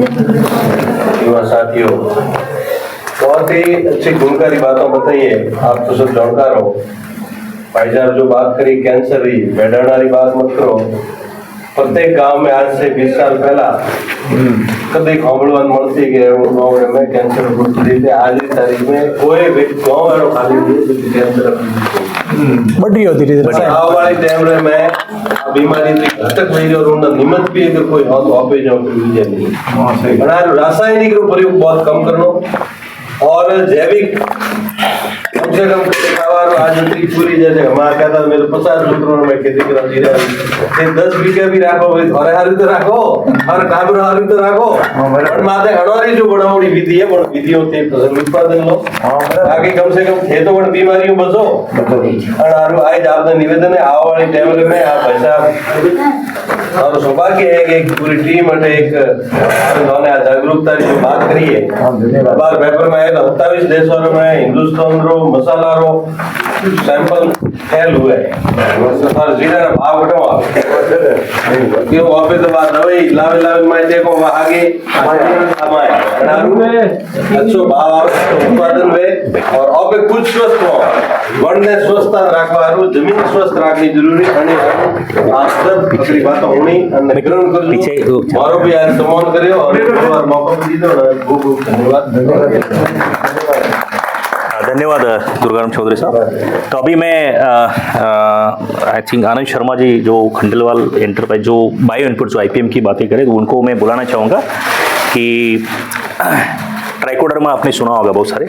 युवा साथियों, बहुत ही अच्छी गुणकारी बातों बताइए। आप तो सब जानकार हो। भाई साहब जो बात करी कैंसर ही बैठाने वाली बात मत करो। प्रत्येक गांव में आज से 20 साल पहला कभी खबरवान મળતી કે ગાंव में कैंसर गुजरी थे। आज की तारीख में कोई भी गांव वालों खाली नहीं कैंसर बढ़ी होती रही आव वाली टाइम रे में बीमारी घटक वही और उनका निमत भी अगर कोई हो तो ऑपे जाओ नहीं। बना रासायनिक रो प्रयोग बहुत कम करनो और जैविक कम से कम आज पूरी जैसे हमारा कहता मेरे 50 लीटर में खेती करा दी रहा 10 बीघे भी राखो भाई घरे हारी तो राखो और काबरा हारी तो राखो और माथे हड़वारी जो बड़ावड़ी विधि है बड़ विधियों से फसल उत्पादन लो ताकि कम से कम खेतों में बीमारियों बचो। और आज आपने निवेदन है आने वाली टाइम में आप भाई साहब और सौभाग्य है कि एक पूरी टीम अटे एक उन्होंने जागरूकता की जो बात करी है बार पेपर में आए तो 27 देशों में हिंदुस्तान रो मसाला रो सैंपल फेल हुए सर जीरा भाव घटो क्यों वापे तो बात दवाई लावे लावे मैं देखो वहां आगे हमारे अच्छो भाव उत्पादन में और अब कुछ स्वस्थ हो वन ने स्वस्थता रखवारू जमीन स्वस्थ रखनी जरूरी અને આ सब अपनी बात होनी અને ग्रहण करજો मारो भी आज सम्मान करियो और मौका भी दीदो बहुत बहुत धन्यवाद। धन्यवाद दुर्गाराम चौधरी साहब। तो अभी मैं आई थिंक आनंद शर्मा जी जो खंडेलवाल एंटरप्राइज जो बायो इनपुट जो आईपीएम की बातें करें तो उनको मैं बुलाना चाहूँगा कि ट्राइकोडर्मा आपने सुना होगा बहुत सारे।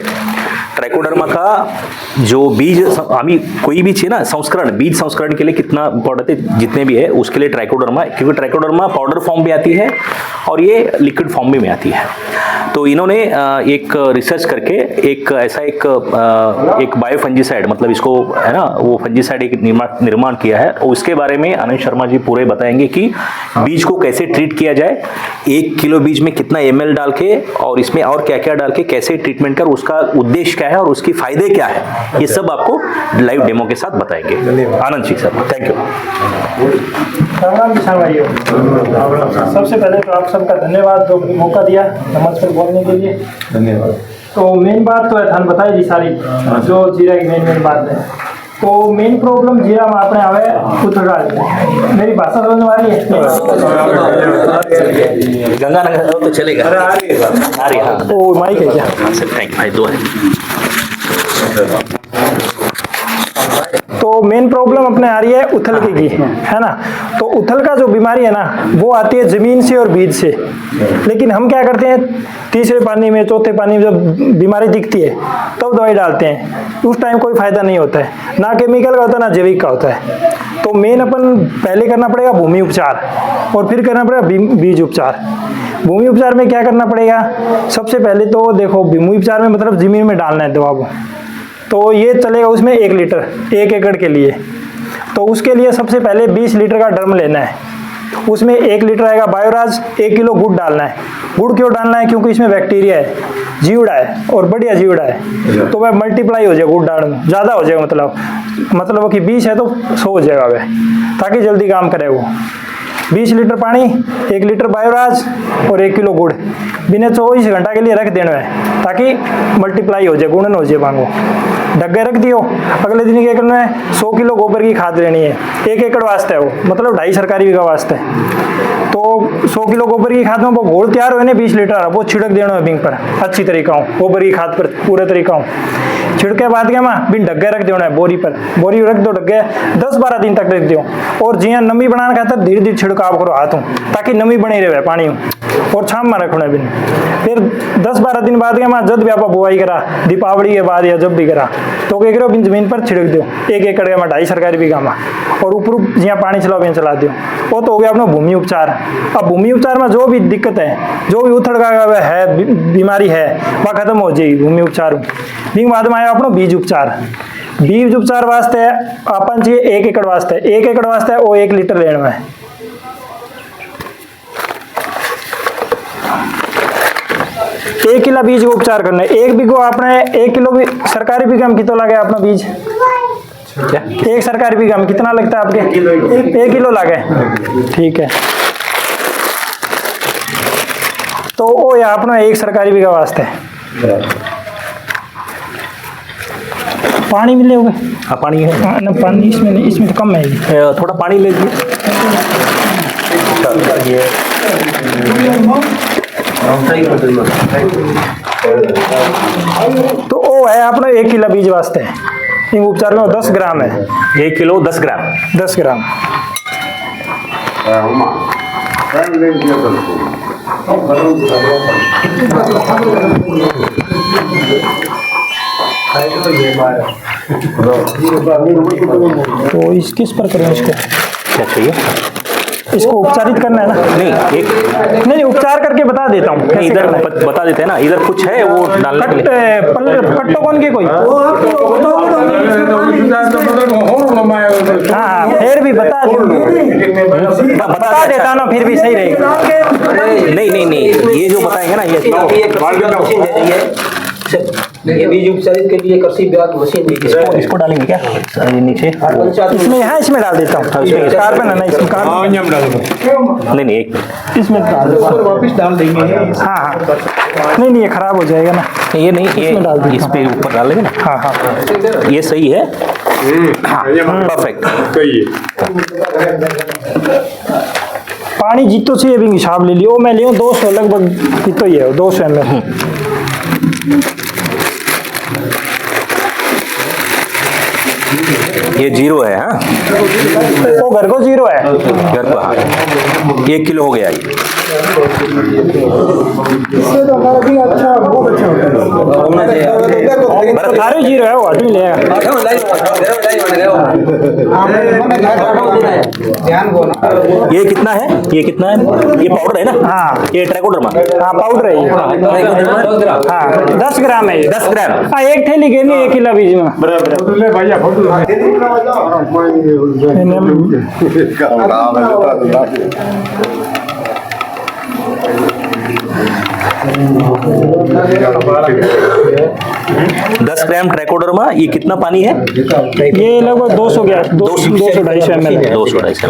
ट्राइकोडर्मा का जो बीज हमें कोई भी चाहिए ना संस्करण बीज संस्करण के लिए कितना इंपॉर्टेंट है जितने भी है उसके लिए ट्राइकोडर्मा क्योंकि ट्राइकोडर्मा पाउडर फॉर्म में आती है और ये लिक्विड फॉर्म में आती है। तो इन्होंने एक रिसर्च करके एक ऐसा एक बायो फंजीसाइड मतलब इसको है ना वो फंजीसाइड एक निर्माण किया है और उसके बारे में आनंद शर्मा जी पूरे बताएंगे कि बीज को कैसे ट्रीट किया जाए 1 किलो बीज में कितना ml डाल के और इसमें और क्या क्या डाल के कैसे ट्रीटमेंट कर उसका उद्देश्य क्या है और उसके फायदे क्या है ये सब आपको लाइव डेमो के साथ बताएंगे। Anand ji sir thank you. Ram किसान भाइयों, सबसे पहले तो आप सबका धन्यवाद जो मौका दिया मंच पर बोलने के लिए धन्यवाद। तो मेन बात तो है थान बताई जी सारी जो जीरा की मेन बात है। तो मेन प्रॉब्लम जीरा में आपने आवे उतरगाल मेरी भाषा समझ में आ रही है गंगानगर तो चलेगा आ रही हाँ ओ माइक है क्या थैंक भाई दो है। तो मेन प्रॉब्लम अपने आ रही है उथलके की है ना। तो उथल का जो बीमारी है ना वो आती है जमीन से और बीज से। लेकिन हम क्या करते हैं तीसरे पानी में चौथे पानी में जब बीमारी दिखती है तब दवाई डालते हैं। उस टाइम कोई फायदा नहीं होता है ना केमिकल का होता है ना जैविक का होता है। तो मेन अपन पहले करना पड़ेगा भूमि उपचार और फिर करना पड़ेगा बीज उपचार। भूमि उपचार में क्या करना पड़ेगा सबसे पहले तो देखो भूमि उपचार में मतलब जमीन में डालना है दवा को। तो ये चलेगा उसमें 1 लीटर 1 एकड़ के लिए। तो उसके लिए सबसे पहले 20 लीटर का ड्रम लेना है। उसमें 1 लीटर आएगा बायोराज 1 किलो गुड़ डालना है। गुड़ क्यों डालना है क्योंकि इसमें बैक्टीरिया है जीवड़ा है और बढ़िया जीवड़ा है तो वह मल्टीप्लाई हो जाएगा गुड़ डालना ज़्यादा हो जाएगा मतलब कि 20 है तो 100 हो जाएगा वह ताकि जल्दी काम करे वो। 20 लीटर पानी 1 लीटर बायोराज और 1 किलो गुड़ बिना 24 घंटा के लिए रख देना है ताकि मल्टीप्लाई हो जाए गुणन हो जाए मांगो। ढक्के रख दियो। अगले दिन क्या करना है 100 किलो गोबर की खाद लेनी है 1 एकड़ वास्ते है वो मतलब 2.5 सरकारी बीघा वास्ते है। तो 100 किलो गोबर की खाद में वो घोल तैयार हुए 20 लीटर वो छिड़क देना है बिंग पर अच्छी तरीका हो गोबर की खाद पर पूरे तरीका हो। छिड़के बाद क्या माँ बिन ढक्के रख देना है बोरी रख दो ढक्के 10-12 दिन तक रख दो और जियाँ नमी बनाने खातर धीरे धीरे छिड़काव करो हाथों ताकि नमी बनी रहे पानी और छाम में रखना बिन। फिर 10-12 दिन बाद क्या माँ जब भी आप बुआई करा दीपावली के बाद या जब भी करा तो क्या करो बिन जमीन पर छिड़क दो 1 एकड़ में 2.5 सरकारी बीघा में और ऊपर जिया पानी चलाओ बिन चला दो। वो तो हो गया अपना भूमि उपचार। अब भूमि उपचार में जो भी दिक्कत है जो भी उथड़ का है बीमारी है वह खत्म हो जाएगी भूमि उपचार। बिंग बाद में आया अपना बीज उपचार। बीज उपचार वास्ते अपन चाहिए 1 एकड़ वास्ते 1 एकड़ वास्ते वो 1 लीटर लेना है। 1 किलो बीज को उपचार करना है। 1 बीघो आपने 1 किलो भी सरकारी बीघा में कितना लगे अपना बीज एक सरकारी बीघा में कितना लगता है आपके? 1 किलो लगे। ठीक है, तो वो यहाँ अपना एक सरकारी बीघा वास्ते पानी मिले होगे? हाँ पानी है ना, पानी इसमें नहीं, इसमें तो कम है। थोड़ा पानी ले लीजिए। तो वो है अपना 1 किलो बीज वास्ते इन उपचार में 10 ग्राम है। 1 किलो 10 ग्राम। 10 ग्राम। तो इस किस पर करें इसको? क्या चाहिए? इसको उपचारित करना है ना? नहीं, उपचार करके बता देता हूँ। नहीं, इधर बता देते हैं ना, इधर कुछ है वो डालने के लिए। पट्टो कौन के कोई? हाँ, फिर भी बता देता ना, फिर भी सही रहेगा। नहीं, ये जो बताएंगे ना, ये बीज उपचारित के लिए कृषि विभाग मशीन दी है। इसको डालेंगे क्या नीचे? इसमें है, इसमें डाल देता हूँ। इसमें कार्बन है ना, इसमें कार्बन। नहीं, एक इसमें वापस डाल देंगे। हाँ, नहीं, ये खराब हो जाएगा ना। ये नहीं, ये इसमें डाल देता इस पे ऊपर डालेंगे ना। हाँ, ये सही है। परफेक्ट। पानी जितो से भी हिसाब ले लियो। मैं लियो 200 लगभग, जितो ही है 200 ml। ये 0 है। हाँ, वो घर को 0 है। घर को। हाँ, 1 किलो हो गया ये। इससे तो हमारा भी अच्छा, बहुत अच्छा होता है। सारे 0 है, वो आदमी लेगा। ये कितना है? ये कितना है? ये पाउडर है ना? हाँ, ये ट्राइकोडर्मा। हाँ, पाउडर है ये। हाँ, 10 ग्राम है ये। 10 ग्राम। हाँ, 1 थैली घेरनी 1 किलो बीज में। दस ग्राम ट्राइकोडर्मा। ये कितना पानी है? ये लगभग 200-250 ml है। 200-250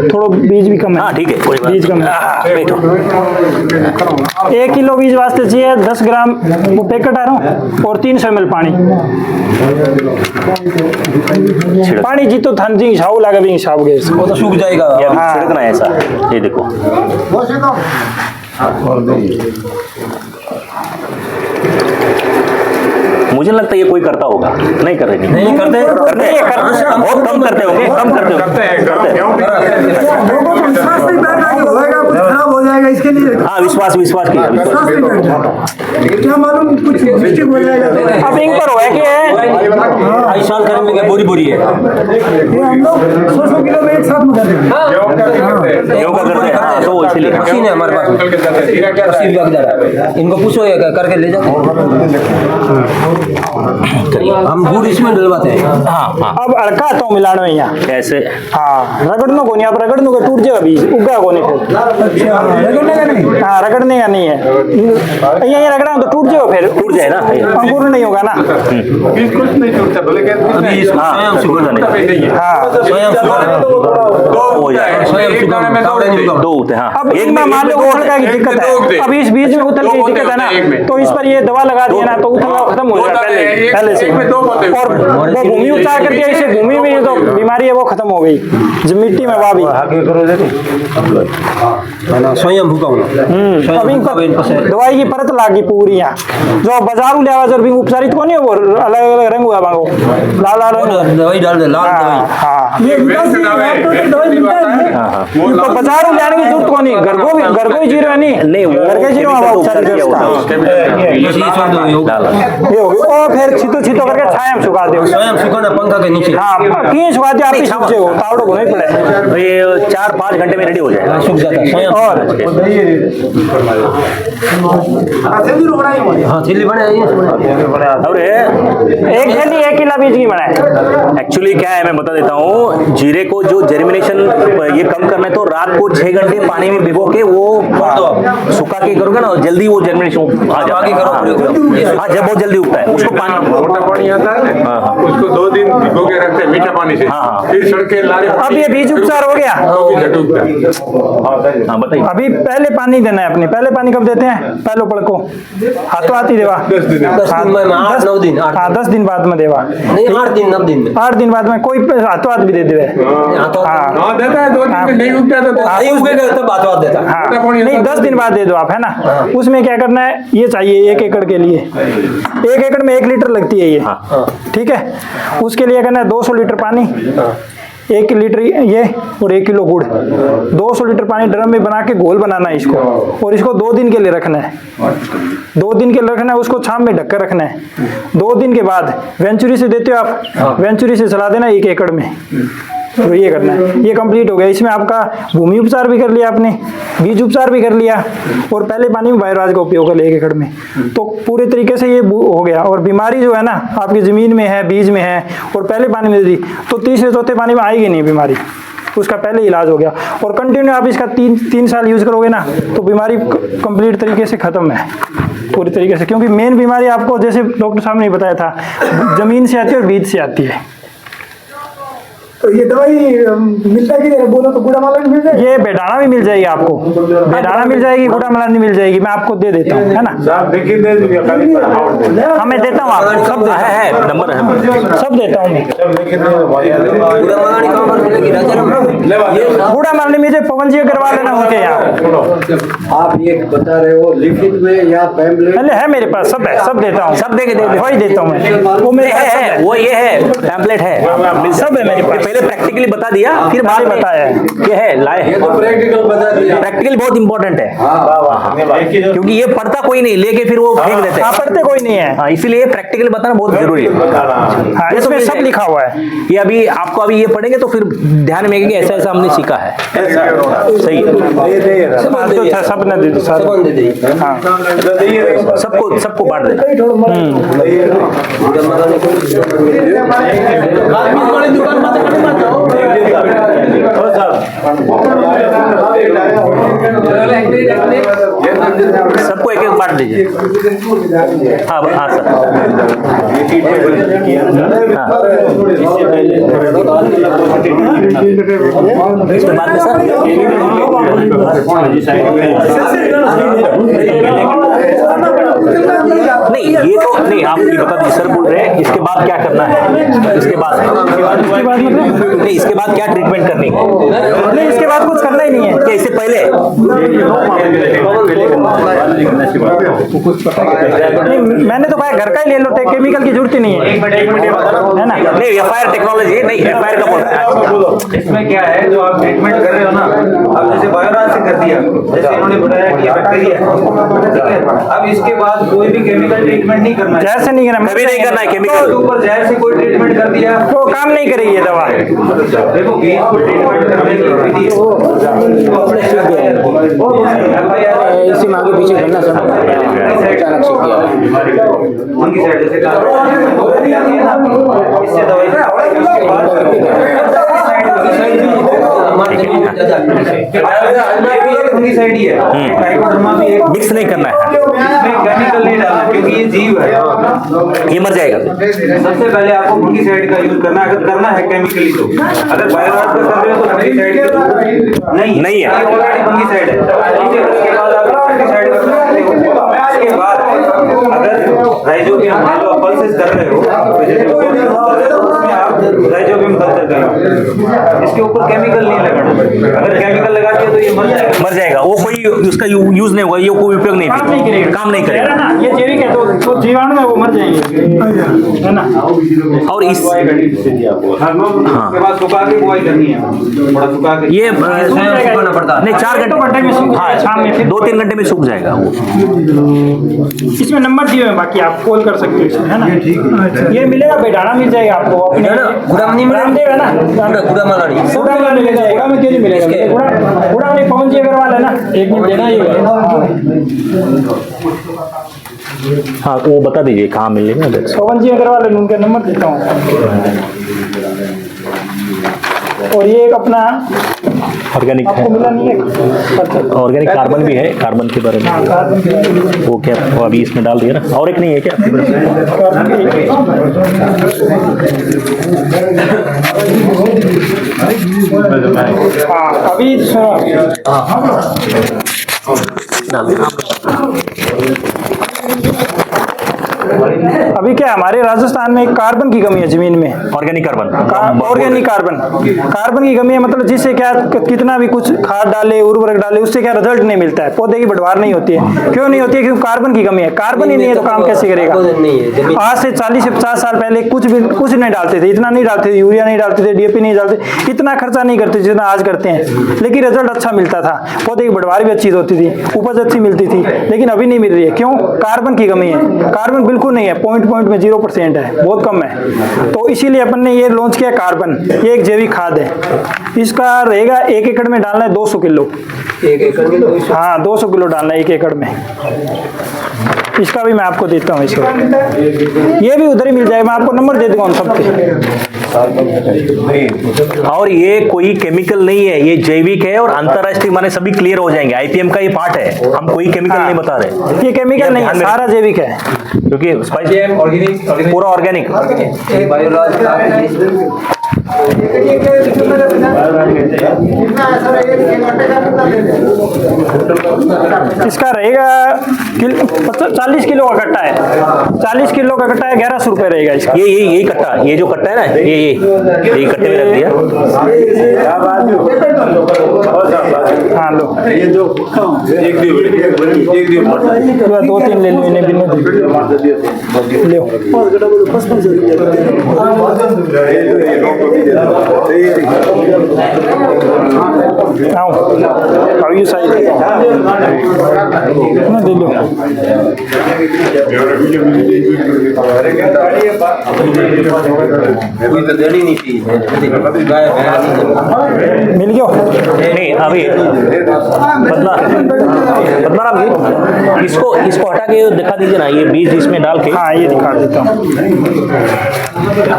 थोड़ा बीज भी कम है। हाँ, ठीक है, कोई बात बीज कम है। बैठो। 1 किलो बीज वास्ते चाहिए 10 ग्राम वो पैकेट आ रहा हूँ और 300 ml पानी। पानी जितो थान जी हिसाब लगा भी हिसाब गए, वो तो सूख जाएगा। ये अभी छिड़कना है ऐसा। ये देखो, मुझे लगता है ये कोई करता होगा। नहीं कर रहे? नहीं करते, बहुत कम करते होंगे। कम करते खराब हो जाएगा इसके लिए। हाँ, विश्वास की क्या मालूम कुछ मिस्टेक हो जाएगा तो। अब इन पर है कि आयुष्मान कार्ड में बोरी है। ये हम लोग 100 किलो में एक साथ में करते हैं। योगा करते हैं। हाँ, तो इसीलिए मशीन है हमारे पास, कृषि विभाग द्वारा। इनको पूछो, ये करके ले जाओ। हम गुड़ इसमें डलवाते हैं। हाँ। अब अड़का तो मिलाना है यहाँ। ऐसे। हाँ, रगड़नो को नहीं, आप रगड़नो का टूट जाएगा बीज, उगा को नहीं फिर। रगड़ने का नहीं। हाँ, रगड़ने का नहीं है। यहाँ रगड़ा तो टूट जाएगा, फिर टूट जाए ना, अंकुर नहीं होगा ना। कुछ नहीं टूटता, बोले कि अभी इसको स्वयं सुगंध नहीं। हाँ, स्वयं हो जाए। स्वयं दो होते हैं। हाँ, अब एक में मान लो उथलका की दिक्कत है। अब इस बीज में उथल की दिक्कत है ना, तो इस पर ये दवा लगा दिया ना, तो उथलका खत्म हो जाएगा पहले से। और वो भूमि उपचार कर दिया, इससे भूमि में जो बीमारी है वो खत्म हो गई, जो मिट्टी में वावी। स्वयं भूखा होना। अब इनको दवाई की परत लागी पूरी यहाँ। जो बाजारू ले आवा जो भी उपचारित को नहीं, वो अलग अलग रंग हुआ मांगो, लाल लाल रंग। दवाई डाल दे, लाल दवाई। हाँ, ये विकास जी दवाई मिलता है। तो बाजारू ले आने की जरूरत को नहीं, घर को ही जीरो है नहीं। नहीं, वो घर के जीरो हवा उपचारित क्या होता है उसके ये होगी। और फिर छितो करके छाया में सुखा दो। स्वयं सुखाना पंखा के नीचे। हाँ, कहीं सुखा दिया आप ही सूख जाओ, तावड़ो को नहीं पड़े। ये 4-5 घंटे में रेडी हो जाएगा। सूख जाता है स्वयं। और हाँ थैली बने और एक थैली 1 किलो बीज की बनाए। एक्चुअली क्या है मैं बता देता हूँ, जीरे को जो जर्मिनेशन ये कम करना है तो रात को 6 घंटे पानी में भिगो के वो सुखा के करोगे ना, जल्दी वो जर्मिनेशन आ जाएगा। हाँ जब बहुत जल्दी उगता है उसको पानी, मोटा पानी आता है ना, उसको 2 दिन भिगो के रखते हैं मीठा पानी से, फिर सड़के लारे अब ये बीज उपचार हो गया। हाँ बताइए। अभी पहले पानी देना है अपने, पहले पानी कब देते हैं? पहले पड़ को हाथों आती देवा 10 दिन 10 दिन में 8-9 दिन। हाँ 10 दिन बाद में देवा, नहीं 8 दिन 9 दिन में 8 दिन बाद में कोई हाथों हाथ भी दे देवे। हाँ देता है 2 दिन में, नहीं उगता तो नहीं उगेगा तब बात देता है। हाँ नहीं 10 दिन बाद दे दो आप, है ना। उसमें क्या करना है, ये चाहिए 1 एकड़ के लिए, 1 एकड़ में 1 लीटर लगती है ये, ठीक है। उसके लिए करना है 200 लीटर पानी, 1 लीटर ये और 1 किलो गुड़, 200 लीटर पानी ड्रम में बना के घोल बनाना है इसको, और इसको 2 दिन के लिए रखना है। 2 दिन के लिए रखना है, उसको छाम में ढक कर रखना है। 2 दिन के बाद वेंचुरी से देते हो आप, वेंचुरी से चला देना 1 एकड़ में, तो ये करना है। ये कंप्लीट हो गया। इसमें आपका भूमि उपचार भी कर लिया आपने, बीज उपचार भी कर लिया, और पहले पानी में बायोराज का उपयोग कर लिया 1 एकड़ में, तो पूरे तरीके से ये हो गया। और बीमारी जो है ना आपकी जमीन में है, बीज में है, और पहले पानी में दी तो तीसरे चौथे पानी में आएगी नहीं बीमारी, उसका पहले इलाज हो गया। और कंटिन्यू आप इसका 3 साल यूज करोगे ना तो बीमारी कंप्लीट तरीके से खत्म है पूरी तरीके से, क्योंकि मेन बीमारी आपको जैसे डॉक्टर साहब ने बताया था जमीन से आती है और बीज से आती है। तो ये दवाई मिलता है किधर? बोलो तो गुड़ा माला मिल जाएगी। ये बेडाना भी मिल जाएगी आपको, बेडाना मिल जाएगी, गुड़ा मलानी मिल जाएगी, मैं आपको दे देता हूँ, है ना। हाँ मैं देता हूँ आपको, सब देता है नंबर है, सब देता हूँ मैं। गुड़ा मलानी में जो पवन जी करवा लेना उनके यहाँ। आप ये बता रहे हो लिखित में या पैम्पलेट? पहले है मेरे पास, सब है, सब देता हूँ, सब दे वही देता हूँ मैं, वो मेरे है वो ये है पैम्पलेट है, सब है मेरे पास। पहले प्रैक्टिकली बता दिया, फिर बाद में बताया है ये है लाए ये तो प्रैक्टिकल बता दिया। प्रैक्टिकल बहुत इंपॉर्टेंट है, क्योंकि ये पढ़ता कोई नहीं, लेके फिर वो फेंक देते हैं, पढ़ते कोई नहीं है। हाँ इसीलिए प्रैक्टिकल बताना बहुत जरूरी है। हाँ इसमें सब लिखा हुआ है। ये अभी आपको अभी ये पढ़ेंगे तो फिर ध्यान में कि ऐसा ऐसा हमने सीखा है, सही है। सब ने दे सबको बांट दे। सबको एक बांट दीजिए। हाँ हाँ सर, इसके बाद में सर नहीं, ये तो नहीं, आप ये बता दीजिए सर बोल रहे हैं इसके बाद क्या करना है, इसके बाद नहीं, इसके बाद क्या ट्रीटमेंट करनी है? नहीं इसके बाद कुछ करना ही नहीं है। क्या इससे पहले नहीं मैंने तो कहा घर का ही ले लो, केमिकल की जरूरत ही नहीं है, है ना। नहीं एफआईआर टेक्नोलॉजी नहीं, एफआईआर का बोल रहा है। इसमें क्या है जो आप ट्रीटमेंट कर रहे हो ना, अब जैसे बायोराज से कर दिया, जैसे इन्होंने बताया कि ये बैक्टीरिया है, ठीक है। अब इसके बाद कोई भी केमिकल ट्रीटमेंट नहीं करना है, जहर से नहीं करना, कभी नहीं करना है केमिकल के ऊपर जहर से कोई ट्रीटमेंट कर दिया वो काम नहीं करेगी ये दवा। देखो बीज को ट्रीटमेंट करने की विधि इसी में आगे पीछे करना सब उनकी साइड जैसे इससे दवाई साइड ही है, ट्राइकोडर्मा भी एक मिक्स नहीं करना है, इसमें केमिकल नहीं डालना क्योंकि ये जीव है, ये मर जाएगा। सबसे पहले आपको फंगी साइड का यूज करना है, अगर करना है केमिकली तो। अगर बायोराज का कर रहे हो तो फंगी साइड नहीं है, ऑलरेडी फंगी साइड है। उसके बाद आप फंगी साइड का करते हो, उसके बाद अगर राइजोबियम मान लो पल्सेस कर रहे हो, उसमें आप राइजोबियम कल्चर करो, इसके ऊपर केमिकल नहीं लगाना। अगर केमिकल लगा दिया तो ये मर जाएगा, वो कोई उसका यूज नहीं होगा, ये कोई उपयोग नहीं, काम नहीं करेगा ना। ये जैविक है तो जीवाणु है वो मर जाएंगे, है ना। और इस उसके बाद सुखा के बुआई करनी है, थोड़ा सुखा के ये सुखाना पड़ता है। नहीं 4 घंटे में सूख, हाँ 2-3 घंटे में सूख जाएगा वो। इसमें नंबर दिए हुए बाकी आप कॉल कर सकते हो इसमें, है ना। ये मिलेगा बेडाना मिल जाएगा आपको अपने गुड़ाम नहीं मिलेगा? रामदेव है ना, गुड़ाम वाला नहीं। गुड़ाम वाला मिलेगा। गुड़ाम में क्यों नहीं मिलेगा? गुड़ाम में पवन जी अग्रवाल है ना, एक मिनट देना ही है। हाँ तो वो बता दीजिए कहाँ मिलेगा। पवन जी अग्रवाल है, उनका नंबर देता हूँ। और ये एक अपना ऑर्गेनिक आपको मिला नहीं है, ऑर्गेनिक कार्बन भी है, कार्बन के बारे में वो क्या वो अभी इसमें डाल दिया ना, और एक नहीं है क्या आपके पास? हाँ अभी अभी क्या हमारे राजस्थान में कार्बन की कमी है जमीन में। ऑर्गेनिक कार्बन, ऑर्गेनिक कार्बन की कमी है, मतलब जिससे क्या कितना भी कुछ खाद डाले उर्वरक डाले उससे क्या रिजल्ट नहीं मिलता है, पौधे की बढ़वार नहीं होती है। क्यों नहीं होती है? क्योंकि कार्बन की कमी है। कार्बन ही नहीं है तो काम कैसे करेगा? आज से 40 से 50 साल पहले कुछ नहीं डालते थे, इतना नहीं डालते थे, यूरिया नहीं डालते थे, DAP नहीं डालते, इतना खर्चा नहीं करते जितना आज करते हैं, लेकिन रिजल्ट अच्छा मिलता था, पौधे की बढ़वार भी अच्छी होती थी, उपज अच्छी मिलती थी। लेकिन अभी नहीं मिल रही है। क्यों? कार्बन की कमी है। कार्बन बिल्कुल नहीं है, पॉइंट में 0% है, बहुत कम है। तो इसीलिए अपन ने ये लॉन्च किया कार्बन। ये एक जैविक खाद है, इसका रहेगा 1 एकड़ में डालना है 200 किलो। 1 एकड़ में 200? हाँ 200 किलो डालना है 1 एकड़ में। इसका भी मैं आपको देता हूँ, इसका ये भी उधर ही मिल जाएगा, मैं आपको नंबर दे दूंगा उन सबके। और ये कोई केमिकल नहीं है, ये जैविक है और अंतरराष्ट्रीय माने सभी क्लियर हो जाएंगे। IPM का ये पार्ट है, हम कोई केमिकल नहीं बता रहे। ये केमिकल नहीं है, सारा जैविक है, क्योंकि पूरा ऑर्गेनिक। इसका रहेगा 40 किलो का कट्टा है, 40 किलो का कट्टा है, 1100 रुपये रहेगा इसका। ये कट्टा, ये जो कट्टा है ना, ये कट्टे में रख दिया। हाँ लो, ये जो 2-3 ले लो, इन्हें भी लो। How you say? ना दे लो। कोई तो देनी नहीं चाहिए, मिल गया? नहीं अभी पद्माराम जी, इसको हटा के दिखा दीजिए ना, ये बीज इसमें डाल के। हाँ ये दिखा देता हूँ।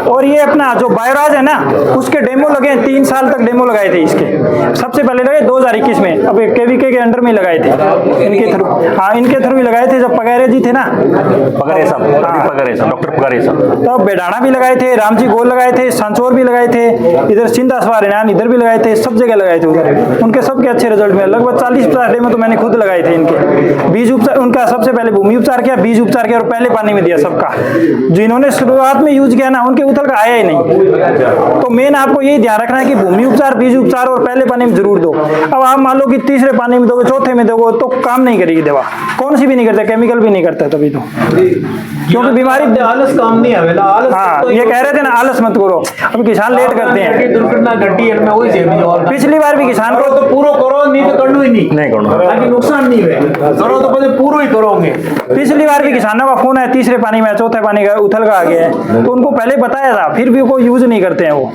और ये अपना जो बायोराज है ना, उसके डेमो लगे हैं, 3 साल तक डेमो लगाए थे इसके। सबसे पहले लगे 2021 में, अब KVK के अंडर में लगाए थे इनके थ्रू। हाँ इनके थ्रू ही लगाए थे, जब पगारे जी थे ना, पगारे साहब, डॉक्टर पगारे साहब, तब बेडाना भी लगाए थे, रामजी गोल लगाए थे, सांचौर भी लगाए थे, इधर सिंधा सवार इधर भी लगाए थे, सब जगह लगाए थे उधर। उनके सबके अच्छे रिजल्ट मिले, लगभग 40-50 डेमो तो मैंने खुद लगाए थे इनके। बीज उपचार उनका सबसे पहले भूमि उपचार किया, बीज उपचार किया और पहले पानी में दिया सबका। जिन्होंने शुरुआत में यूज किया ना, उनके उथल का आया ही नहीं। तो मेन आपको यही ध्यान रखना है कि भूमि उपचार, बीज उपचार और पहले पानी में जरूर दो। अब आप मान लो कि तीसरे पानी में दोगे, चौथे में दोगे, तो काम नहीं करेगी दवा, कौन सी भी नहीं करता, केमिकल भी नहीं करता तभी तो, क्योंकि बीमारी आलस काम नहीं है। हाँ ये कह रहे थे ना, आलस मत करो। अब किसान लेट करते हैं, दुर्घटना घटी है, मैं वही पिछली बार भी किसान को तो पूरा करो, नहीं तो करना ही नहीं करो, ताकि नुकसान नहीं हुए, करो तो पहले पूरा ही करोगे। पिछली बार भी किसानों का फोन है, तीसरे पानी में, चौथे पानी का उथल का आ गया है, तो उनको पहले बताया था, फिर भी वो यूज नहीं करते हैं वो।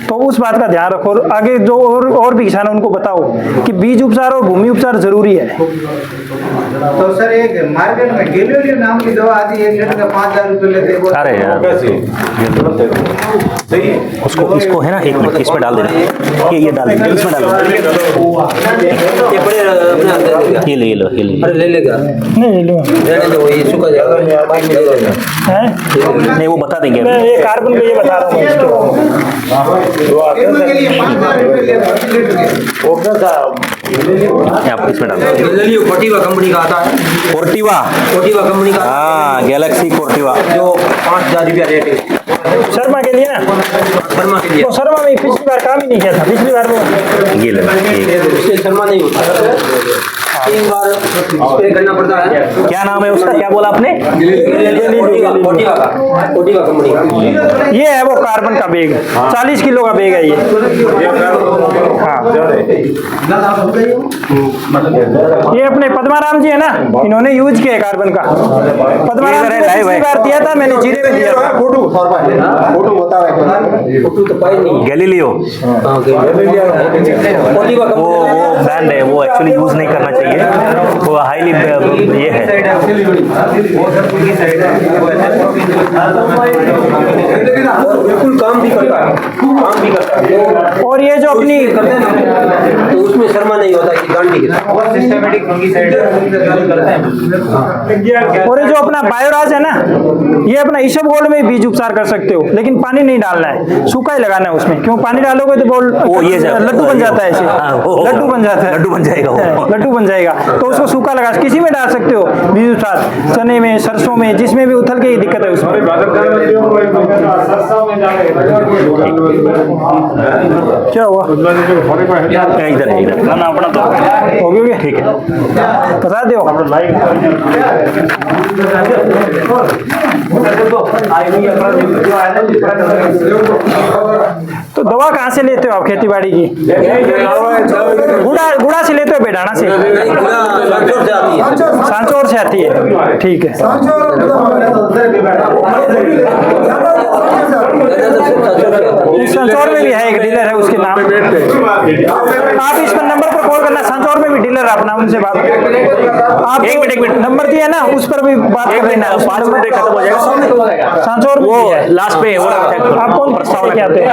तो उस बात का ध्यान रखो, आगे जो और भी किसान उनको बताओ कि बीज उपचार और भूमि उपचार जरूरी है। तो सर एक मार्केट में गेलियो नाम की दवा आती है, 1 लीटर का 5000 रुपये लेते हैं। अरे यार उसको इसको है ना, 1 मिनट इसमें डाल देना, ये डाल देना, इसमें डाल ये बड़े अपने ये लो अरे ले लेगा, नहीं ले लो, रहने दो, ये सूखा जाएगा, पानी में ले लेगा। हैं? नहीं वो बता देंगे मैं ये कार्बन पे ये बता रहा हूँ के लिए 5000 रुपये लेते हैं। आप इसमें डाल ले लियो, कोटिवा कंपनी का आता है, कोर्टिवा कंपनी का, हाँ गैलेक्सी कोर्टिवा, जो 5000 रुपया रेट है। शर्मा के लिए ना, शर्मा के लिए, तो शर्मा में पिछली बार काम ही नहीं किया था, पिछली बार में ये ले उससे शर्मा नहीं होता, 3 बार स्प्रे करना पड़ता है। क्या नाम है उसका, क्या बोला आपने? कोटिवा कंपनी का। ये है वो कार्बन का बैग, 40 किलो का बैग है ये। हाँ ये अपने पद्माराम जी है ना, इन्होंने यूज किया है कार्बन का। पद्माराम जी ने पिछली बार दिया था, मैंने जीरे में दिया था। गैलीलियो वो ब्रांड है, वो एक्चुअली यूज नहीं करना चाहिए, वो हाईली ये है। बिल्कुल काम भी करता है। और ये जो अपनी तो उसमें शर्मा नहीं होता कि गांडी के बहुत सिस्टमेटिक फंगिसाइड करते हैं। और ये जो अपना बायोराज है ना, ये अपना ईशब गोल्ड में बीज उपचार कर सकते हो, लेकिन पानी नहीं डालना है, सूखा ही लगाना है उसमें। क्यों पानी डालोगे तो वो ये लड्डू बन जाता है, ऐसे लड्डू बन जाता है, लड्डू बन जाएगा वो। लड्डू बन जाएगा। तो उसको सूखा लगा, किसी में डाल सकते हो बीज उपचार, चने में, सरसों में, जिसमें भी उथल के ही दिक्कत है उसमें। क्या हुआ? इधर है, इधर ना अपना तो हो गया, ठीक है, बता दो। तो दवा कहाँ से लेते हो आप खेती बाड़ी की? गुड़ा से लेते हो, बेडाना से? सांचौर से आती है, ठीक है। सांचौर में भी है एक डीलर है, उसके नाम आप इस पर नंबर पर कॉल करना। सांचौर में भी डीलर है अपना, उनसे बात आप एक मिनट नंबर दिया ना, उस पर भी बात कर लेना। 5 मिनट खत्म हो जाएगा। सांचौर में वो लास्ट पे आप कौन प्रस्ताव लेके आते हैं?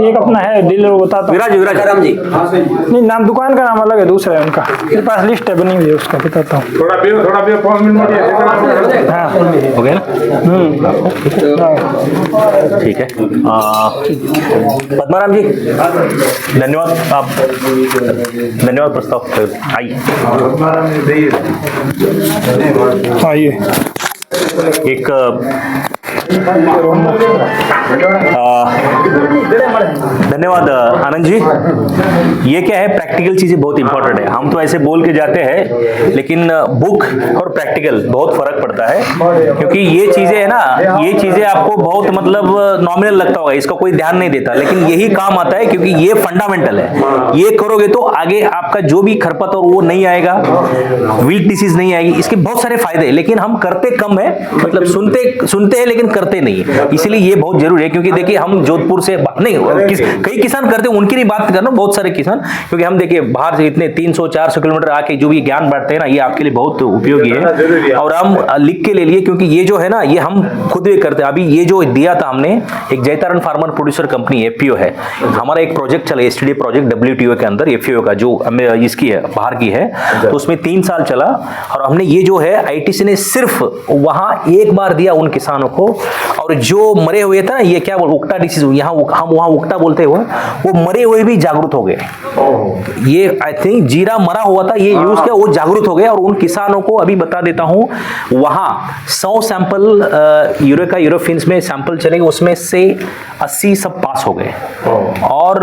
एक अपना है डीलर, बताता विराज राम जी। नहीं, नाम दुकान का नाम अलग है, दूसरा है उनका, मेरे पास लिस्ट है बनी हुई है, उसका बताता हूँ। थोड़ा पियो 5 मिनट में। हाँ हो गया ना, ठीक है। पद्माराम जी धन्यवाद, आप धन्यवाद प्रस्ताव आइए। आइए। एक धन्यवाद आनंद जी। ये क्या है, प्रैक्टिकल चीजें बहुत इंपॉर्टेंट है। हम तो ऐसे बोल के जाते हैं, लेकिन बुक और प्रैक्टिकल बहुत फर्क पड़ता है, क्योंकि ये चीजें है ना, ये चीजें आपको बहुत मतलब नॉमिनल लगता होगा, इसका कोई ध्यान नहीं देता, लेकिन यही काम आता है, क्योंकि ये फंडामेंटल है। ये करोगे तो आगे आपका जो भी खरपतवार वो नहीं आएगा, वीट डिसीज नहीं आएगी, इसके बहुत सारे फायदे हैं, लेकिन हम करते कम है, मतलब सुनते हैं लेकिन करते नहीं है। इसलिए ये बहुत जरूरी है, क्योंकि देखिए हम जोधपुर से नहीं, कई किसान करते हैं, उनकी नहीं बात करना, बहुत सारे किसान, क्योंकि हम देखिए बाहर से इतने 300-400 किलोमीटर आके जो भी ज्ञान बांटते हैं ना, ये आपके लिए बहुत उपयोगी है। और हम लिख के ले लिए, क्योंकि ये जो है ना, ये हम खुद भी करते हैं। अभी ये जो दिया था हमने, एक जयतारण फार्मर प्रोड्यूसर कंपनी एफपीओ है, हमारा एक प्रोजेक्ट चला, एसटीडी प्रोजेक्ट WTO के अंदर एफपीओ का, जो इसकी है, बाहर की है, तो उसमें 3 साल चला। और हमने ये जो है आईटीसी ने सिर्फ वहां एक बार दिया उन किसानों को, और जो मरे हुए थे ना, ये क्या बोल, उकटा डिसीज, यहाँ हम वहाँ उकटा बोलते हुए, वो मरे हुए भी जागरूक हो गए। ये आई थिंक जीरा मरा हुआ था, ये यूज किया, वो जागरूक हो गए। और उन किसानों को अभी बता देता हूं, वहां 100 सैंपल यूरेका यूरोफिन्स में सैंपल चलेंगे, उसमें से 80 सब पास हो गए, और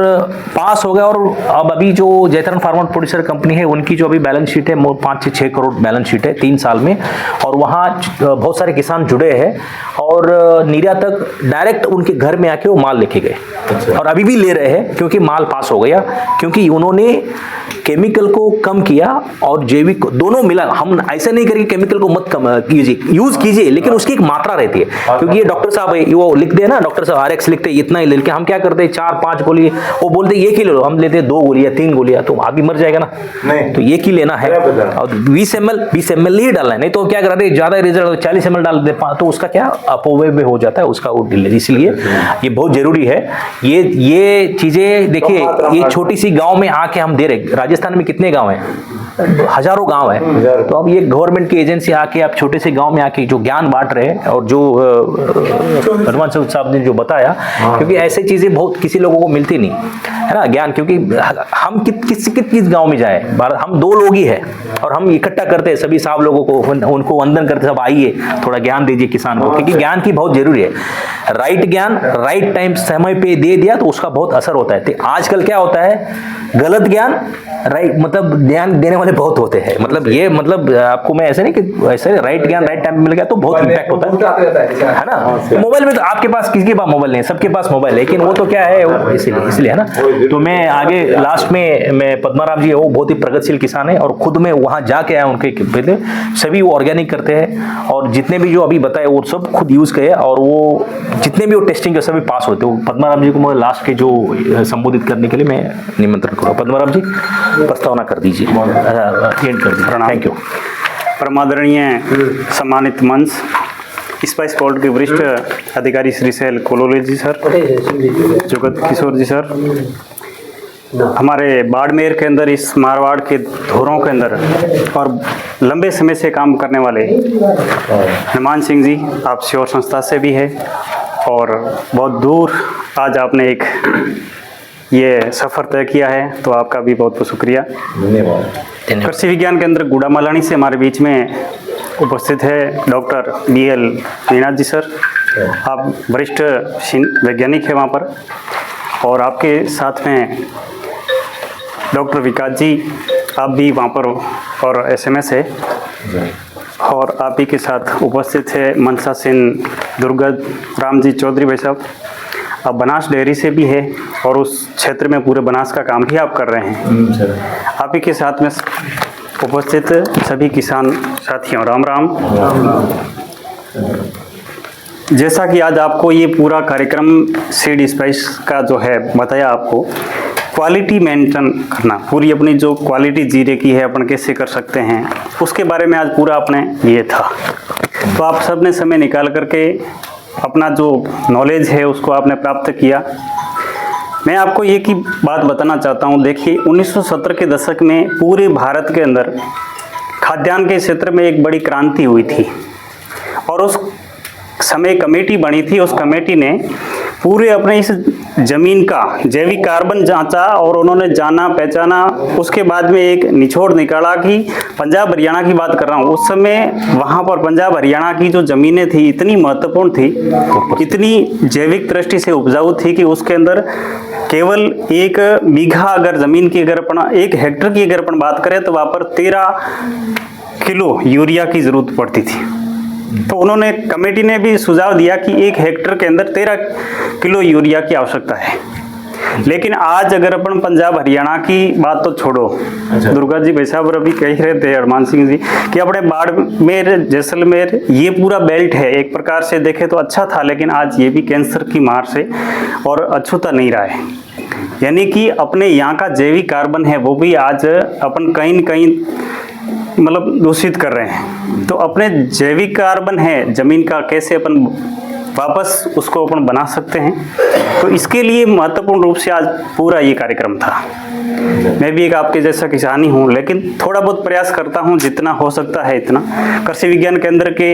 पास हो गए। और अब अभी जो जयतारण फार्मर प्रोड्यूसर कंपनी है, उनकी जो अभी बैलेंस शीट है, 5 से 6 करोड़ बैलेंस शीट है 3 साल में, और वहां बहुत सारे किसान जुड़े हैं, और निर्यात तक डायरेक्ट उनके घर में आके वो माल लेके गए, और अभी भी ले रहे हैं, क्योंकि माल पास हो गया, क्योंकि उन्होंने केमिकल को कम किया और जैविक दोनों मिला। हम ऐसा नहीं करेंगे केमिकल को मत कम कीजिए, यूज कीजिए, लेकिन उसकी एक मात्रा रहती है, क्योंकि ये डॉक्टर साहब है, वो लिखते हैं ना, डॉक्टर साहब RX लिखते हैं, इतना ही लेके हम क्या करते हैं, 4-5 गोली, वो बोलते हैं 1 ही ले लो, हम लेते हैं 2 गोलियां 3 गोलियां, तो आदमी मर जाएगा ना, नहीं तो 1 ही लेना है, और 20 ml ही डालना है, नहीं तो क्या करते हैं, ज्यादा रिजल्ट 40 ml डाल देते, तो उसका क्या अपव्यय में हो जाता है, उसका वो डिले। इसलिए ये बहुत जरूरी है। ये चीजें देखिए, ये छोटी सी गांव में आके हम दे रहे, राजस्थान में कितने गांव हैं, हजारों गांव है, तो अब ये गवर्नमेंट की एजेंसी आके आप छोटे से गांव में आके जो ज्ञान बांट रहे हैं, और जो हनुमान साहब ने जो बताया, क्योंकि ऐसे चीजें बहुत किसी लोगों को मिलती नहीं है ना, ज्ञान, क्योंकि हम किस गांव में जाए, हम 2 लोग ही है, और हम इकट्ठा करते हैं सभी साहब लोगों को, उनको वंदन करते, सब आइए थोड़ा ज्ञान दीजिए किसान को, क्योंकि ज्ञान की बहुत जरूरी है। राइट ज्ञान राइट टाइम समय पे दे दिया तो उसका बहुत असर होता है। तो आजकल क्या होता है, गलत ज्ञान राइट, मतलब ज्ञान देने वाले वाले बहुत होते हैं, मतलब ये मतलब आपको मैं ऐसे नहीं कि ऐसे राइट ज्ञान राइट टाइम में मिल गया तो बहुत इम्पैक्ट होता है ना। मोबाइल में तो आपके पास किसी के पास मोबाइल नहीं, सबके पास मोबाइल, लेकिन वो तो क्या है वो इसलिए है ना। तो मैं आगे लास्ट में मैं पद्माराम जी वो बहुत ही प्रगतिशील किसान है और खुद में वहाँ जाके आया उनके पहले, सभी वो ऑर्गेनिक करते हैं और जितने भी जो अभी बताए वो सब खुद यूज किए और वो जितने भी वो टेस्टिंग के सभी पास होते हैं। पद्माराम जी को मैं लास्ट के जो संबोधित करने के लिए मैं निमंत्रण करूँगा। पद्माराम जी प्रस्तावना कर दीजिए, एंड कर दीजिए। Thank you. परमादरणीय सम्मानित मंच, स्पाइस गोल्ड के वरिष्ठ अधिकारी श्री सैल कोलोले जी सर, जुगत किशोर जी सर, हमारे बाड़मेर के अंदर इस मारवाड़ के धोरों के अंदर और लंबे समय से काम करने वाले हनुमान सिंह जी, आप श्योर संस्था से भी है और बहुत दूर आज आपने एक ये सफ़र तय किया है, तो आपका भी बहुत बहुत शुक्रिया, धन्यवाद। कृषि विज्ञान केंद्र गुड़ामालानी से हमारे बीच में उपस्थित है डॉक्टर BL मीणा जी सर, आप वरिष्ठ वैज्ञानिक हैं वहाँ पर, और आपके साथ में डॉक्टर विकास जी, आप भी वहाँ पर और SMS है, और आप ही के साथ उपस्थित है मनसा सिंह, दुर्गत राम जी चौधरी भाई साहब, आप बनास डेयरी से भी है और उस क्षेत्र में पूरे बनास का काम भी आप कर रहे हैं। आप ही के साथ में उपस्थित सभी किसान साथियों राम राम। जैसा कि आज आपको ये पूरा कार्यक्रम सीड स्पाइस का जो है बताया, आपको क्वालिटी मेंटेन करना, पूरी अपनी जो क्वालिटी जीरे की है अपन कैसे कर सकते हैं, उसके बारे में आज पूरा अपने ये था। तो आप सब ने समय निकाल करके अपना जो नॉलेज है उसको आपने प्राप्त किया। मैं आपको ये की बात बताना चाहता हूँ, देखिए 1970 के दशक में पूरे भारत के अंदर खाद्यान्न के क्षेत्र में एक बड़ी क्रांति हुई थी और उस समय कमेटी बनी थी। उस कमेटी ने पूरे अपने इस ज़मीन का जैविक कार्बन जांचा और उन्होंने जाना पहचाना, उसके बाद में एक निचोड़ निकाला कि पंजाब हरियाणा की बात कर रहा हूँ, उस समय वहाँ पर पंजाब हरियाणा की जो ज़मीनें थी इतनी महत्वपूर्ण थी, इतनी जैविक दृष्टि से उपजाऊ थी कि उसके अंदर केवल 1 बीघा अगर ज़मीन की अगर अपन 1 हेक्टर की अगर अपन बात करें तो वहाँ पर 13 किलो यूरिया की ज़रूरत पड़ती थी। तो उन्होंने कमेटी ने भी सुझाव दिया कि 1 हेक्टर के अंदर 13 किलो यूरिया की आवश्यकता है। लेकिन आज अगर अपन पंजाब हरियाणा की बात तो छोड़ो, दुर्गा जी भाई साहब अभी कह रहे थे हनुमान सिंह जी कि अपने बाड़मेर जैसलमेर ये पूरा बेल्ट है, एक प्रकार से देखे तो अच्छा था, लेकिन आज ये भी कैंसर की मार से और अछूता नहीं रहा है। यानी कि अपने यहाँ का जैविक कार्बन है वो भी आज अपन कहीं न कहीं मतलब दूषित कर रहे हैं। तो अपने जैविक कार्बन है ज़मीन का, कैसे अपन वापस उसको अपन बना सकते हैं, तो इसके लिए महत्वपूर्ण रूप से आज पूरा ये कार्यक्रम था। मैं भी एक आपके जैसा किसान ही हूँ, लेकिन थोड़ा बहुत प्रयास करता हूँ जितना हो सकता है इतना। कृषि विज्ञान केंद्र के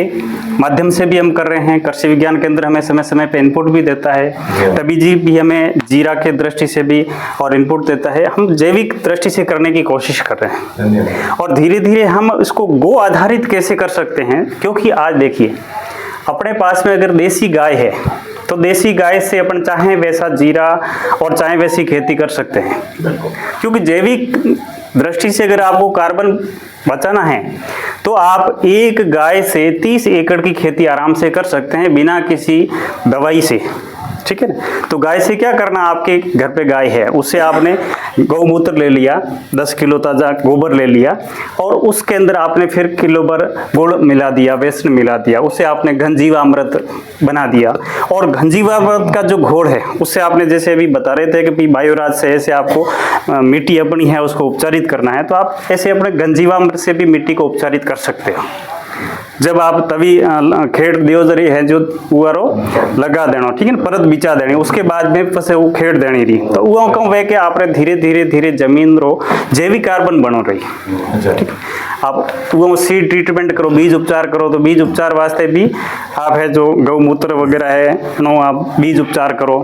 माध्यम से भी हम कर रहे हैं। कृषि विज्ञान केंद्र हमें समय समय पे इनपुट भी देता है, तभी जी भी हमें जीरा के दृष्टि से भी और इनपुट देता है। हम जैविक दृष्टि से करने की कोशिश कर रहे हैं और धीरे धीरे हम इसको गो आधारित कैसे कर सकते हैं, क्योंकि आज देखिए अपने पास में अगर देसी गाय है तो देसी गाय से अपन चाहे वैसा जीरा और चाहे वैसी खेती कर सकते हैं, क्योंकि जैविक दृष्टि से अगर आपको कार्बन बचाना है तो आप एक गाय से 30 एकड़ की खेती आराम से कर सकते हैं बिना किसी दवाई से, ठीक है ना। तो गाय से क्या करना, आपके घर पे गाय है उससे आपने गौमूत्र ले लिया, 10 किलो ताज़ा गोबर ले लिया और उसके अंदर आपने फिर किलो भर गुड़ मिला दिया, बेसन मिला दिया, उससे आपने घनजीवामृत बना दिया। और घनजीवामृत का जो घोल है उससे आपने जैसे अभी बता रहे थे कि बायोराज से ऐसे आपको मिट्टी अपनी है उसको उपचारित करना है, तो आप ऐसे अपने घनजीवामृत से भी मिट्टी को उपचारित कर सकते हो। जब आप तभी खेड़ दियो जरी है जो उरो लगा देना, ठीक है ना, परत बिछा देनी, उसके बाद में पसे वो खेड़ देनी रही, तो वो कहूँ वे कि आपने धीरे धीरे धीरे जमीन रो जैविक कार्बन बनो रही, ठीक। आप वो सीड ट्रीटमेंट करो, बीज उपचार करो, तो बीज उपचार वास्ते भी आप है जो गौमूत्र वगैरह है नो आप बीज उपचार करो,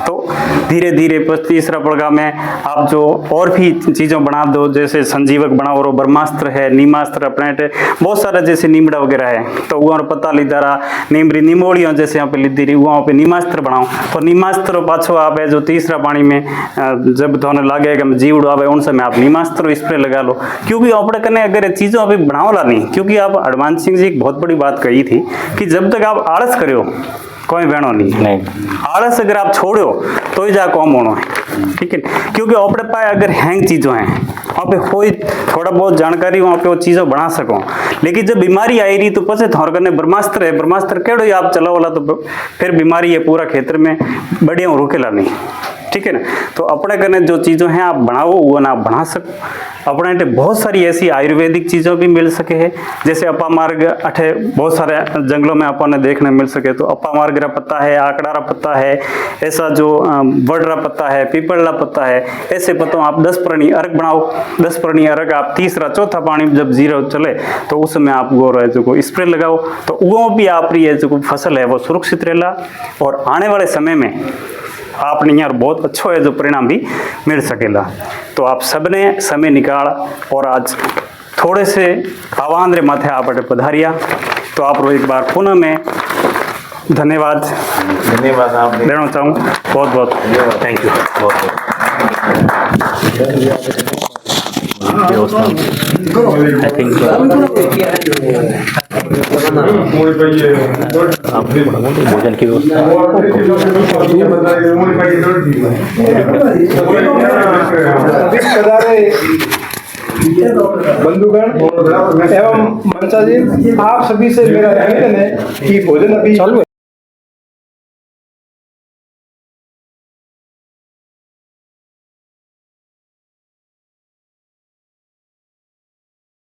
तो धीरे धीरे तीसरा पड़गा में आप जो और भी चीज़ों बना दो, जैसे संजीवक बनाओ, ब्रह्मास्त्र है, नीमास्त्र, अपने बहुत सारा जैसे नीमड़ा वगैरह है तो वहाँ पता लीधा रहा नीमरी निमोड़ियों जैसे यहाँ पे लीधी रही वहाँ पे नीमास्त्र बनाओ तो नीमास्त्र पाछो आप है जो तीसरा पानी में जब थोड़ा लगे कि जीवड़ो आवे उन समय आप नीमास्त्र स्प्रे लगा लो क्योंकि अपने कने अगर चीज़ों अभी बनाओला नहीं क्योंकि आप हनुमान सिंह जी एक बहुत बड़ी बात कही थी कि जब तक आप आलस करो कोई बहनो नहीं आलस अगर आप छोड़ो तो ही जा कौम होना है ठीक है क्योंकि अपने पास अगर हैंग चीज़ों हैं वहाँ पे कोई थोड़ा बहुत जानकारी वहाँ पे वो चीज़ों बना सको लेकिन जब बीमारी आई रही तो पसे थोड़ा करने ब्रह्मास्त्र है ब्रह्मास्त्र केड़ो ही आप चलाओ वाला तो फिर बीमारी है पूरा क्षेत्र में बढ़िया रुकेला नहीं ठीक है ना तो अपने करने जो चीज़ों हैं आप बनाओ वो ना आप बना सको अपने बहुत सारी ऐसी आयुर्वेदिक चीज़ों भी मिल सके है जैसे अपा मार्ग अठे बहुत सारे जंगलों में अपन देखने मिल सके तो अपा मार्ग रा पत्ता है आकड़ा पत्ता है ऐसा जो बड़रा पत्ता है पीपलला पत्ता है ऐसे पत्तों आप 10 प्रणी अर्घ बनाओ 10 प्रणी अर्घ आप तीसरा चौथा पानी जब जीरो चले तो उस समय आप गो रहे जो स्प्रे लगाओ तो वो भी आप जो फसल है वो सुरक्षित रहेला और आने वाले समय में आपने यहाँ बहुत अच्छा है जो परिणाम भी मिल सकेला तो आप सबने समय निकाल और आज थोड़े से आह्वान रे माथे आप पधारिया तो आप एक बार पुनः मैं धन्यवाद आप देना चाहूँ बहुत बहुत थैंक यू आई थिंक भोजन की बंधुगण एवं मनसा जी आप सभी से मेरा निवेदन है कि भोजन अभी चालू है